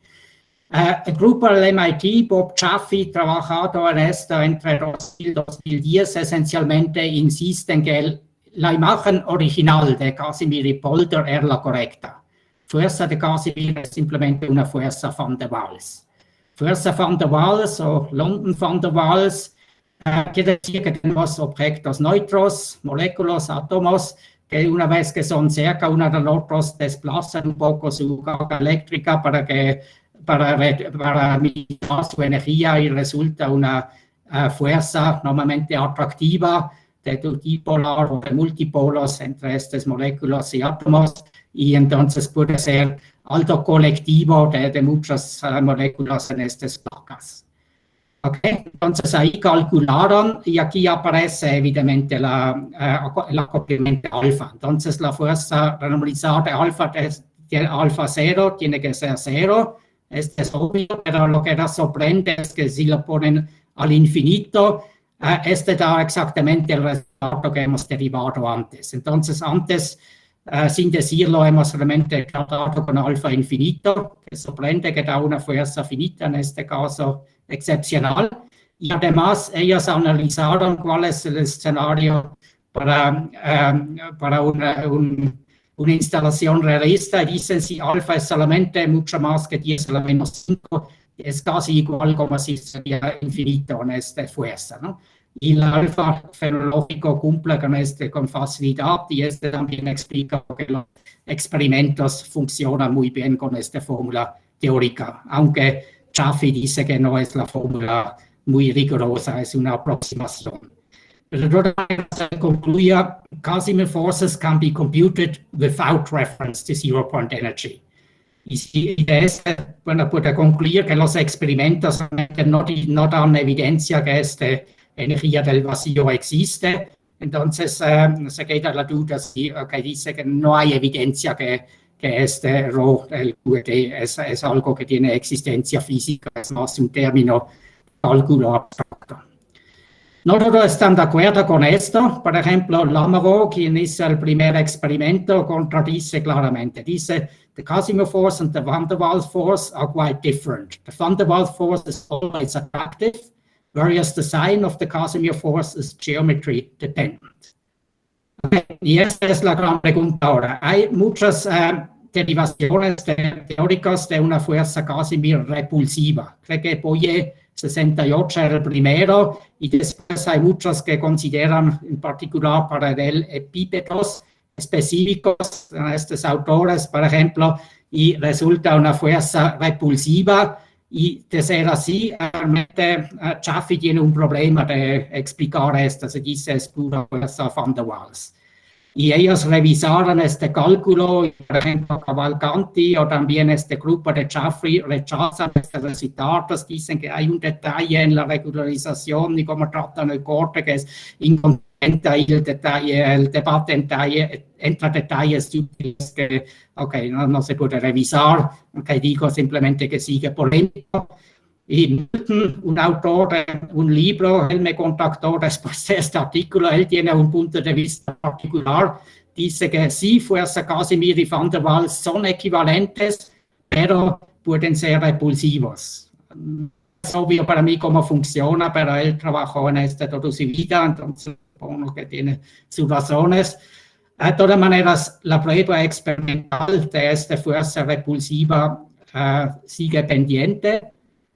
El grupo del MIT, Bob Jaffe, trabajado en esto entre 2000 y 2010, esencialmente insiste en que la imagen original de Casimir y Polder era la correcta. Fuerza de Casimir es simplemente una fuerza van der Waals. Fuerza van der Waals o London van der Waals quiere decir que tenemos objetos neutros, moléculas, átomos, que una vez que son cerca uno del otro desplazan un poco su carga eléctrica para minimizar su energía y resulta una fuerza normalmente atractiva de dipolar o de multipolos entre estas moléculas y átomos, y entonces puede ser algo colectivo de muchas moléculas en estas placas. Entonces ahí calcularon y aquí aparece evidentemente el acoplamiento alfa. Entonces la fuerza renormalizada de alfa 0 tiene que ser 0. Este es obvio, pero lo que da sorprende es que si lo ponen al infinito, este da exactamente el resultado que hemos derivado antes. Entonces, antes, sin decirlo, hemos realmente tratado con alfa infinito, que sorprende que da una fuerza finita, en este caso excepcional. Y además, ellos analizaron cuál es el escenario para una instalación realista, y dicen si alfa es solamente mucho más que 10 a la menos 5, es casi igual como si sería infinito en esta fuerza, ¿no? Y el alfa fenológico cumple con facilidad, y este también explica que los experimentos funcionan muy bien con esta fórmula teórica, aunque Jaffe dice que no es la fórmula muy rigurosa, es una aproximación. Pero se concluía, Casimir forces can be computed without reference to zero-point energy. Y de este, bueno, puede concluir que los experimentos no dan evidencia que esta energía del vacío existe. Entonces se queda la duda si dice que no hay evidencia que este ρ del QED es algo que tiene existencia física, es más un término cálculo abstracto. No todos están de acuerdo con esto. Por ejemplo, Lamoureux, quien hizo el primer experimento, contradice claramente. Dice, the Casimir force and the van der Waals force are quite different. The van der Waals force is always attractive, whereas the sign of the Casimir force is geometry dependent. Y esta es la gran pregunta ahora. Hay muchas derivaciones teóricas de una fuerza Casimir repulsiva. Creo que Boyer 68 era el primero, y después hay muchos que consideran en particular paralelipípedos específicos, estos autores, por ejemplo, y resulta una fuerza repulsiva, y de ser así, realmente Jaffe tiene un problema de explicar esto, se dice es pura fuerza van der Waals. y ellos revisaron este cálculo, y por ejemplo Cavalcanti o también este grupo de Jaffrey rechazan estos resultados, dicen que hay un detalle en la regularización y cómo tratan el corte que es inconsistente, y el debate entre detalles útiles que no se puede revisar, digo simplemente que sigue polémico. Y Milton, un autor de un libro, él me contactó después de este artículo, él tiene un punto de vista particular, dice que sí, fuerza Casimir y Van der Waals son equivalentes, pero pueden ser repulsivos. Es obvio para mí cómo funciona, pero él trabajó en esto toda su vida, entonces supongo que tiene sus razones. De todas maneras, la prueba experimental de esta fuerza repulsiva sigue pendiente,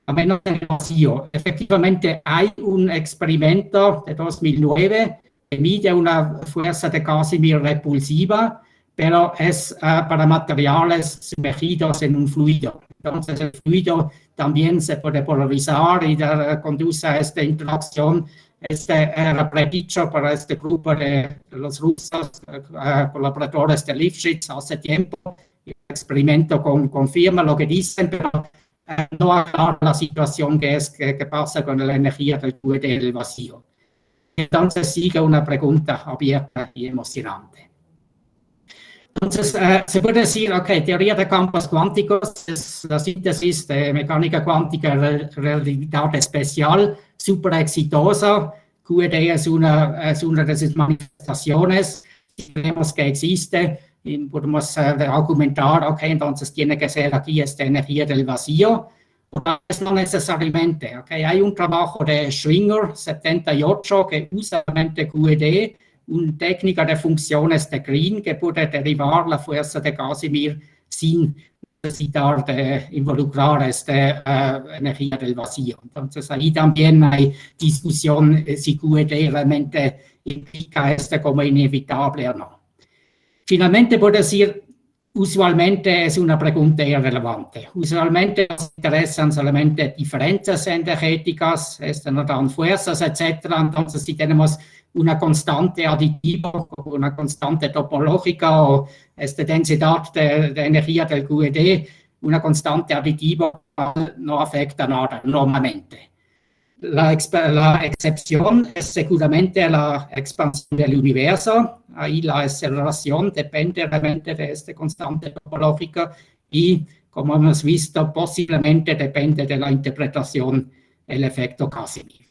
a menos en el vacío. Efectivamente, hay un experimento de 2009 que mide una fuerza de Casimir repulsiva, pero es para materiales sumergidos en un fluido. Entonces, el fluido también se puede polarizar y conduce a esta interacción. Este era predicho para este grupo de los rusos, colaboradores de Lifshitz hace tiempo. El experimento confirma lo que dicen, pero no aclara la situación que pasa con la energía del QED del vacío. Entonces sigue una pregunta abierta y emocionante. Entonces se puede decir, teoría de campos cuánticos es la síntesis de mecánica cuántica de relatividad especial, súper exitosa. QED es una de sus manifestaciones, tenemos que existe. Y podemos argumentar, entonces tiene que ser aquí esta energía del vacío, pero no necesariamente. Hay un trabajo de Schwinger, 78, que usa realmente QED, una técnica de funciones de Green que puede derivar la fuerza de Casimir sin necesitar de involucrar esta energía del vacío. Entonces ahí también hay discusión si QED realmente implica esto como inevitable o no. Finalmente, puedo decir, usualmente es una pregunta irrelevante. Usualmente nos interesan solamente diferencias energéticas, no dan fuerzas, etc. Entonces, si tenemos una constante aditiva, una constante topológica o densidad de energía del QED, una constante aditiva no afecta nada normalmente. La excepción es seguramente la expansión del universo. Ahí la aceleración depende realmente de esta constante topológica y, como hemos visto, posiblemente depende de la interpretación del efecto Casimir.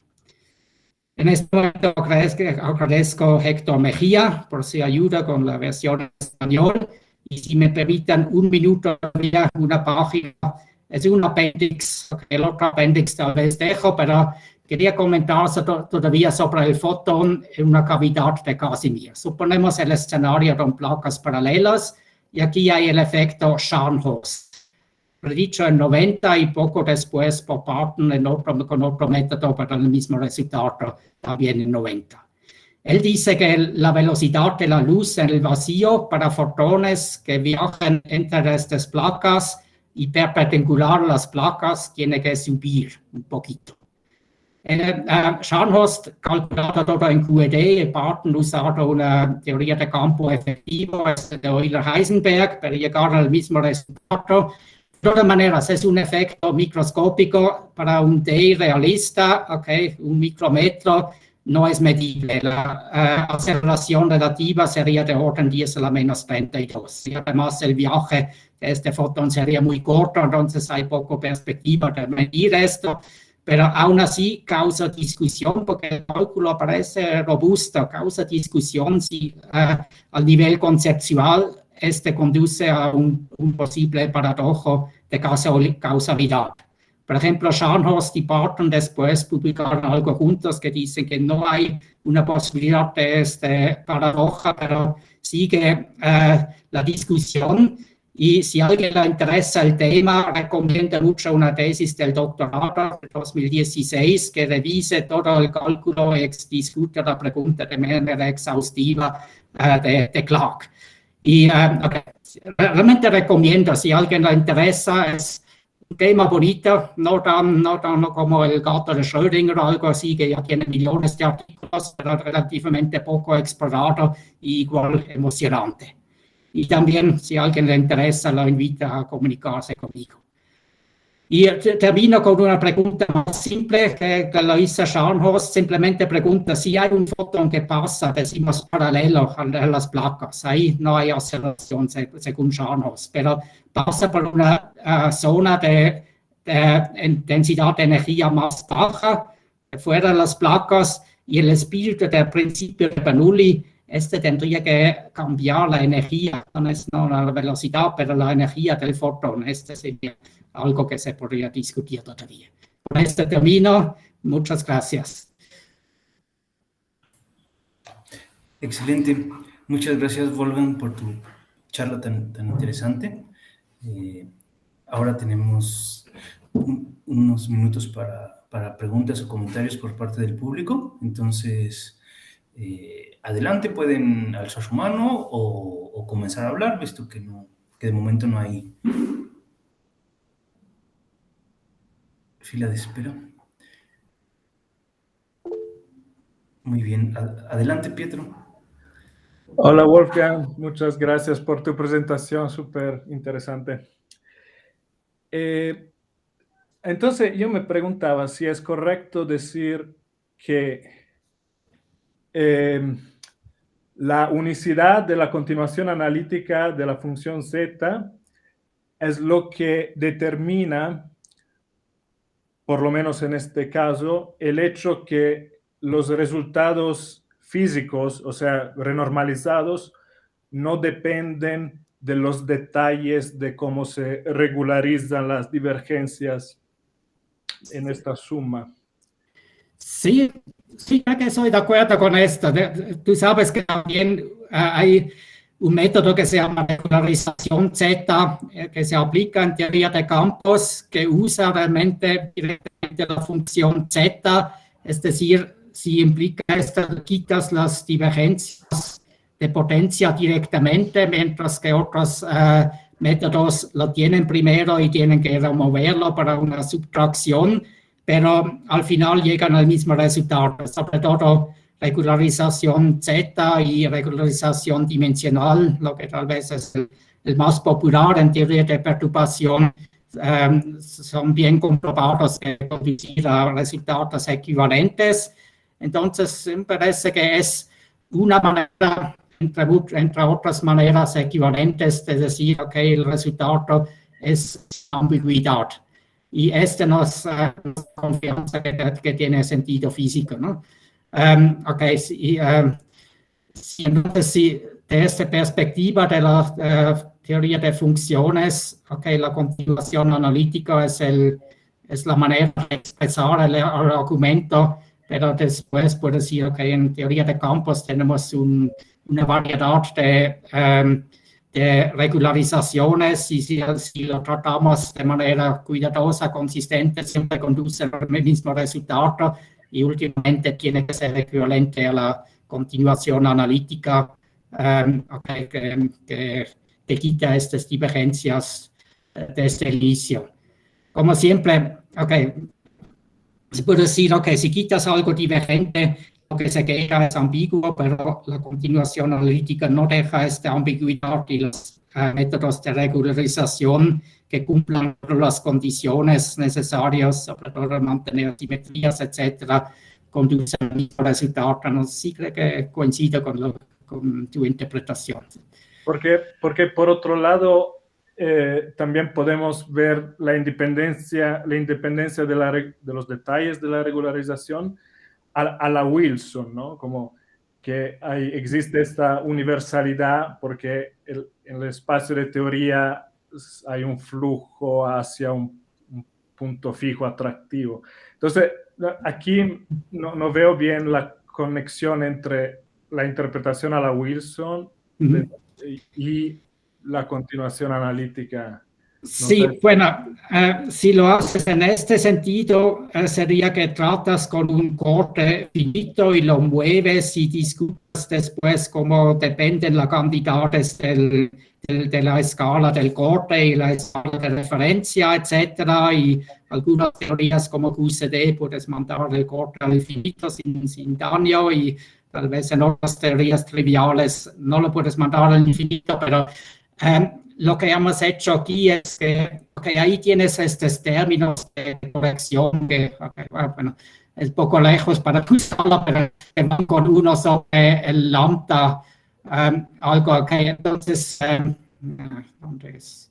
En este momento agradezco a Héctor Mejía por su ayuda con la versión en español. Y si me permitan un minuto, una página. Es un apéndice, el otro apéndice tal vez dejo, pero quería comentar todavía sobre el fotón en una cavidad de Casimir. Suponemos el escenario con placas paralelas y aquí hay el efecto Scharnhorst. Predicho en 90 y poco después por Barton con otro método para el mismo resultado, también en 90. Él dice que la velocidad de la luz en el vacío para fotones que viajan entre estas placas y perpendicular a las placas tiene que subir un poquito. Scharnhorst calculado todo en QED, Barton usado una teoría de campo efectivo de Euler-Heisenberg para llegar al mismo resultado. De todas maneras, es un efecto microscópico para un D realista, un micrómetro no es medible. La aceleración relativa sería de orden 10 a la menos 32. Y además el viaje de este fotón sería muy corto, entonces hay poco perspectiva de medir esto, pero aún así causa discusión porque el cálculo parece robusto, causa discusión si al nivel conceptual conduce a un posible paradojo de causalidad. Por ejemplo, Scharnhorst y Barton después publicaron algo juntos que dicen que no hay una posibilidad de paradoja, pero sigue la discusión. Y si a alguien le interesa el tema, recomiendo mucho una tesis del doctorado de 2016 que revise todo el cálculo y discute la pregunta de manera exhaustiva de Clark. Y realmente recomiendo, si a alguien le interesa, es un tema bonito, no como el gato de Schrödinger o algo así, que ya tiene millones de artículos, pero relativamente poco explorado y igual emocionante. Y también, si a alguien le interesa, lo invito a comunicarse conmigo. Y termino con una pregunta más simple que lo hizo Scharnhorst. Simplemente pregunta si hay un fotón que pasa, decimos, paralelo a las placas. Ahí no hay aceleración según Scharnhorst, pero pasa por una zona de densidad de energía más baja, fuera de las placas, y el espíritu del principio de Bernoulli, tendría que cambiar la energía, no la velocidad, pero la energía del fotón. Sería algo que se podría discutir todavía. Con esto termino. Muchas gracias. Excelente. Muchas gracias, Wolfgang, por tu charla tan interesante. Ahora tenemos unos minutos para preguntas o comentarios por parte del público. Entonces, adelante, pueden alzar su mano o comenzar a hablar, visto que de momento no hay fila de espera. Muy bien. Adelante, Pietro. Hola, Wolfgang. Muchas gracias por tu presentación, súper interesante. Entonces, yo me preguntaba si es correcto decir que la unicidad de la continuación analítica de la función z es lo que determina, por lo menos en este caso, el hecho que los resultados físicos, o sea, renormalizados, no dependen de los detalles de cómo se regularizan las divergencias en esta suma. Sí, creo que estoy de acuerdo con esto. Tú sabes que también hay un método que se llama regularización Z, que se aplica en teoría de campos, que usa realmente directamente la función Z, es decir, si implica esto, quitas las divergencias de potencia directamente, mientras que otros métodos lo tienen primero y tienen que removerlo para una subtracción, pero al final llegan al mismo resultado, sobre todo regularización Z y regularización dimensional, lo que tal vez es el más popular en teoría de perturbación, son bien comprobados que producen resultados equivalentes. Entonces, me parece que es una manera, entre otras maneras equivalentes, de decir, ok, el resultado es ambigüedad. Y nos da confianza que tiene sentido físico, ¿no? Entonces, de esta perspectiva de la teoría de funciones, la continuación analítica es la manera de expresar el argumento, pero después puedo decir, en teoría de campos tenemos una variedad de regularizaciones, y si lo tratamos de manera cuidadosa, consistente, siempre conduce al mismo resultado, y últimamente tiene que ser equivalente a la continuación analítica que quita estas divergencias desde el inicio. Como siempre, se puede decir, si quitas algo divergente, lo que se queda es ambiguo, pero la continuación analítica no deja esta ambigüedad, y los métodos de regularización que cumplan las condiciones necesarias, sobre todo mantener simetrías, etcétera, conducen al mismo resultado. No sí creo que coincide con tu interpretación. Porque por otro lado, también podemos ver la independencia de los detalles de la regularización a la Wilson, ¿no? Como que existe esta universalidad porque en el espacio de teoría hay un flujo hacia un punto fijo atractivo. Entonces, aquí no veo bien la conexión entre la interpretación a la Wilson y la continuación analítica Sí, sé. bueno, si lo haces en este sentido, sería que tratas con un corte finito y lo mueves y discutas después cómo dependen las cantidades de la escala del corte y la escala de referencia, etcétera, y algunas teorías como QCD puedes mandar el corte al infinito sin daño y tal vez en otras teorías triviales no lo puedes mandar al infinito, pero lo que hemos hecho aquí es que ahí tienes estos términos de corrección que, bueno, es poco lejos para usarlo, pero que van con uno sobre el lambda, algo que entonces, ¿dónde es?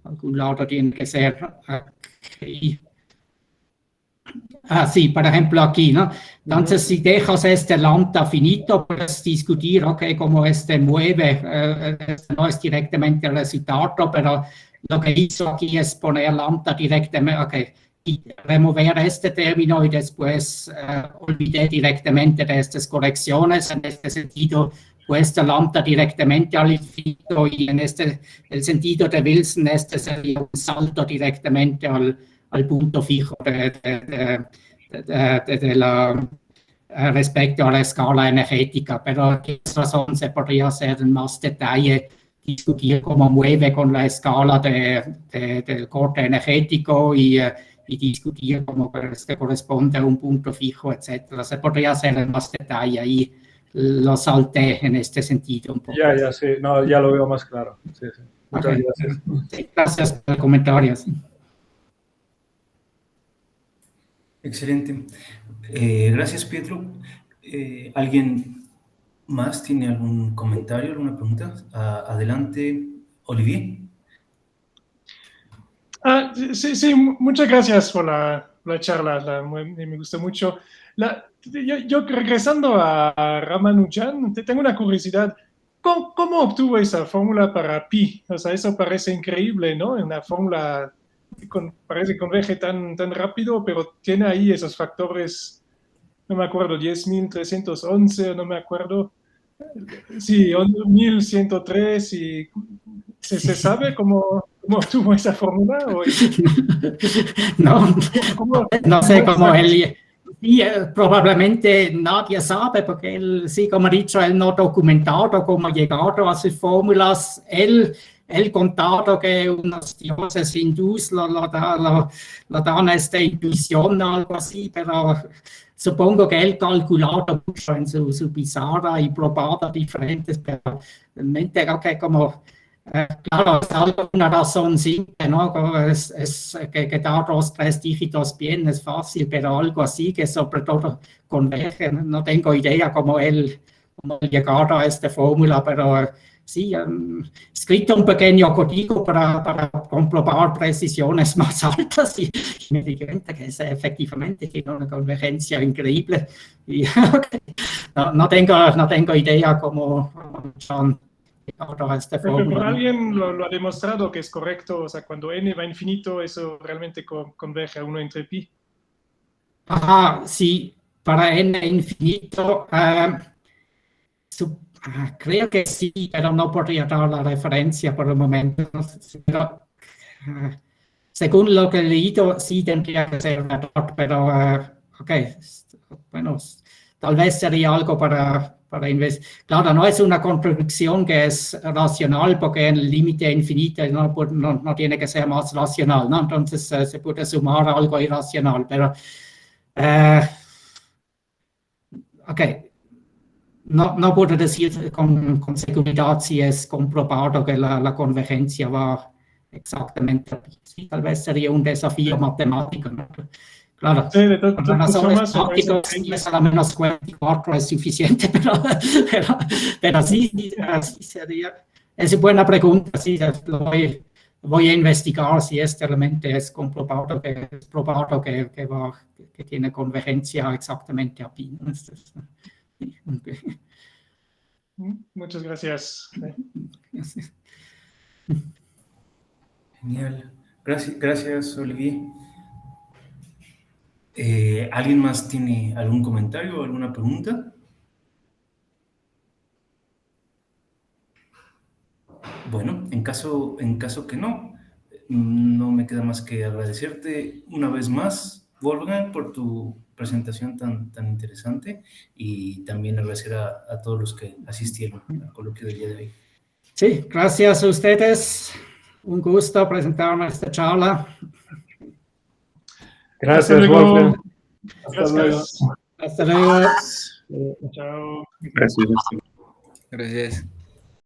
Algún lado tiene que ser aquí. Sí, por ejemplo aquí, ¿no? Entonces, si dejas este lambda finito, puedes discutir, ok, cómo este mueve, no es directamente el resultado, pero lo que hizo aquí es poner lambda directamente, ok, y remover este término y después olvidé directamente de estas correcciones. En este sentido, puesta lambda directamente al infinito y en el sentido de Wilson, este sería un salto directamente al punto fijo respecto a la escala energética, pero tienes razón, se podría hacer en más detalle, discutir cómo mueve con la escala del corte energético y discutir cómo se corresponde a un punto fijo, etcétera. Se podría hacer en más detalle ahí. Lo salté en este sentido un poco. Ya, sí, no, ya lo veo más claro. Sí. Muchas gracias. Sí, gracias por el comentario. Excelente. Gracias, Pietro. ¿Alguien más tiene algún comentario, alguna pregunta? Adelante, Olivier. Sí, muchas gracias por la charla, me gustó mucho. Yo regresando a Ramanujan, tengo una curiosidad. ¿Cómo obtuvo esa fórmula para pi? O sea, eso parece increíble, ¿no? Una fórmula parece que converge tan rápido, pero tiene ahí esos factores, no me acuerdo, 10.311, no me acuerdo. Sí, 1103 y ¿se sabe cómo obtuvo esa fórmula? No sé cómo él... Sí, probablemente nadie sabe, porque él, sí, como he dicho, él no ha documentado cómo ha llegado a sus fórmulas. Él contado que unos dioses hindús lo dan esta intuición o algo así, pero supongo que él calculado mucho en su pizarra y probado diferentes, pero realmente como... claro, es alguna razón simple, ¿no? Es que dar 2, 3 dígitos bien es fácil, pero algo así que sobre todo converge. No tengo idea cómo él llegó a esta fórmula, pero sí, escrito un pequeño código para comprobar precisiones más altas y me di cuenta que efectivamente tiene una convergencia increíble. Y, no tengo idea cómo son. Pero alguien lo ha demostrado que es correcto, o sea, cuando n va a infinito, eso realmente converge a 1 entre pi. Sí, para n infinito, creo que sí, pero no podría dar la referencia por el momento. Pero, según lo que he leído, sí tendría que ser verdad, pero, ok, bueno, tal vez sería algo para investigar. Claro, no es una construcción que es racional, porque en el límite infinito no tiene que ser más racional, ¿no? Entonces se puede sumar algo irracional, pero, ok, no puedo decir con seguridad si es comprobado que la convergencia va exactamente. Sí, tal vez sería un desafío matemático, ¿no? Claro, sí, de todas formas, a la menos 44 es suficiente, pero sí sería. Es una buena pregunta, sí, voy a investigar si este realmente es comprobado, que tiene convergencia exactamente a pi. Muchas gracias. Genial. Gracias, Olivier. ¿Alguien más tiene algún comentario o alguna pregunta? Bueno, en caso que no, no me queda más que agradecerte una vez más, Wolfgang, por tu presentación tan interesante, y también agradecer a todos los que asistieron al coloquio del día de hoy. Sí, gracias a ustedes. Un gusto presentarme esta charla. Gracias, Wolfgang. Hasta luego. Gracias. Hasta luego. Chao. Gracias. Gracias.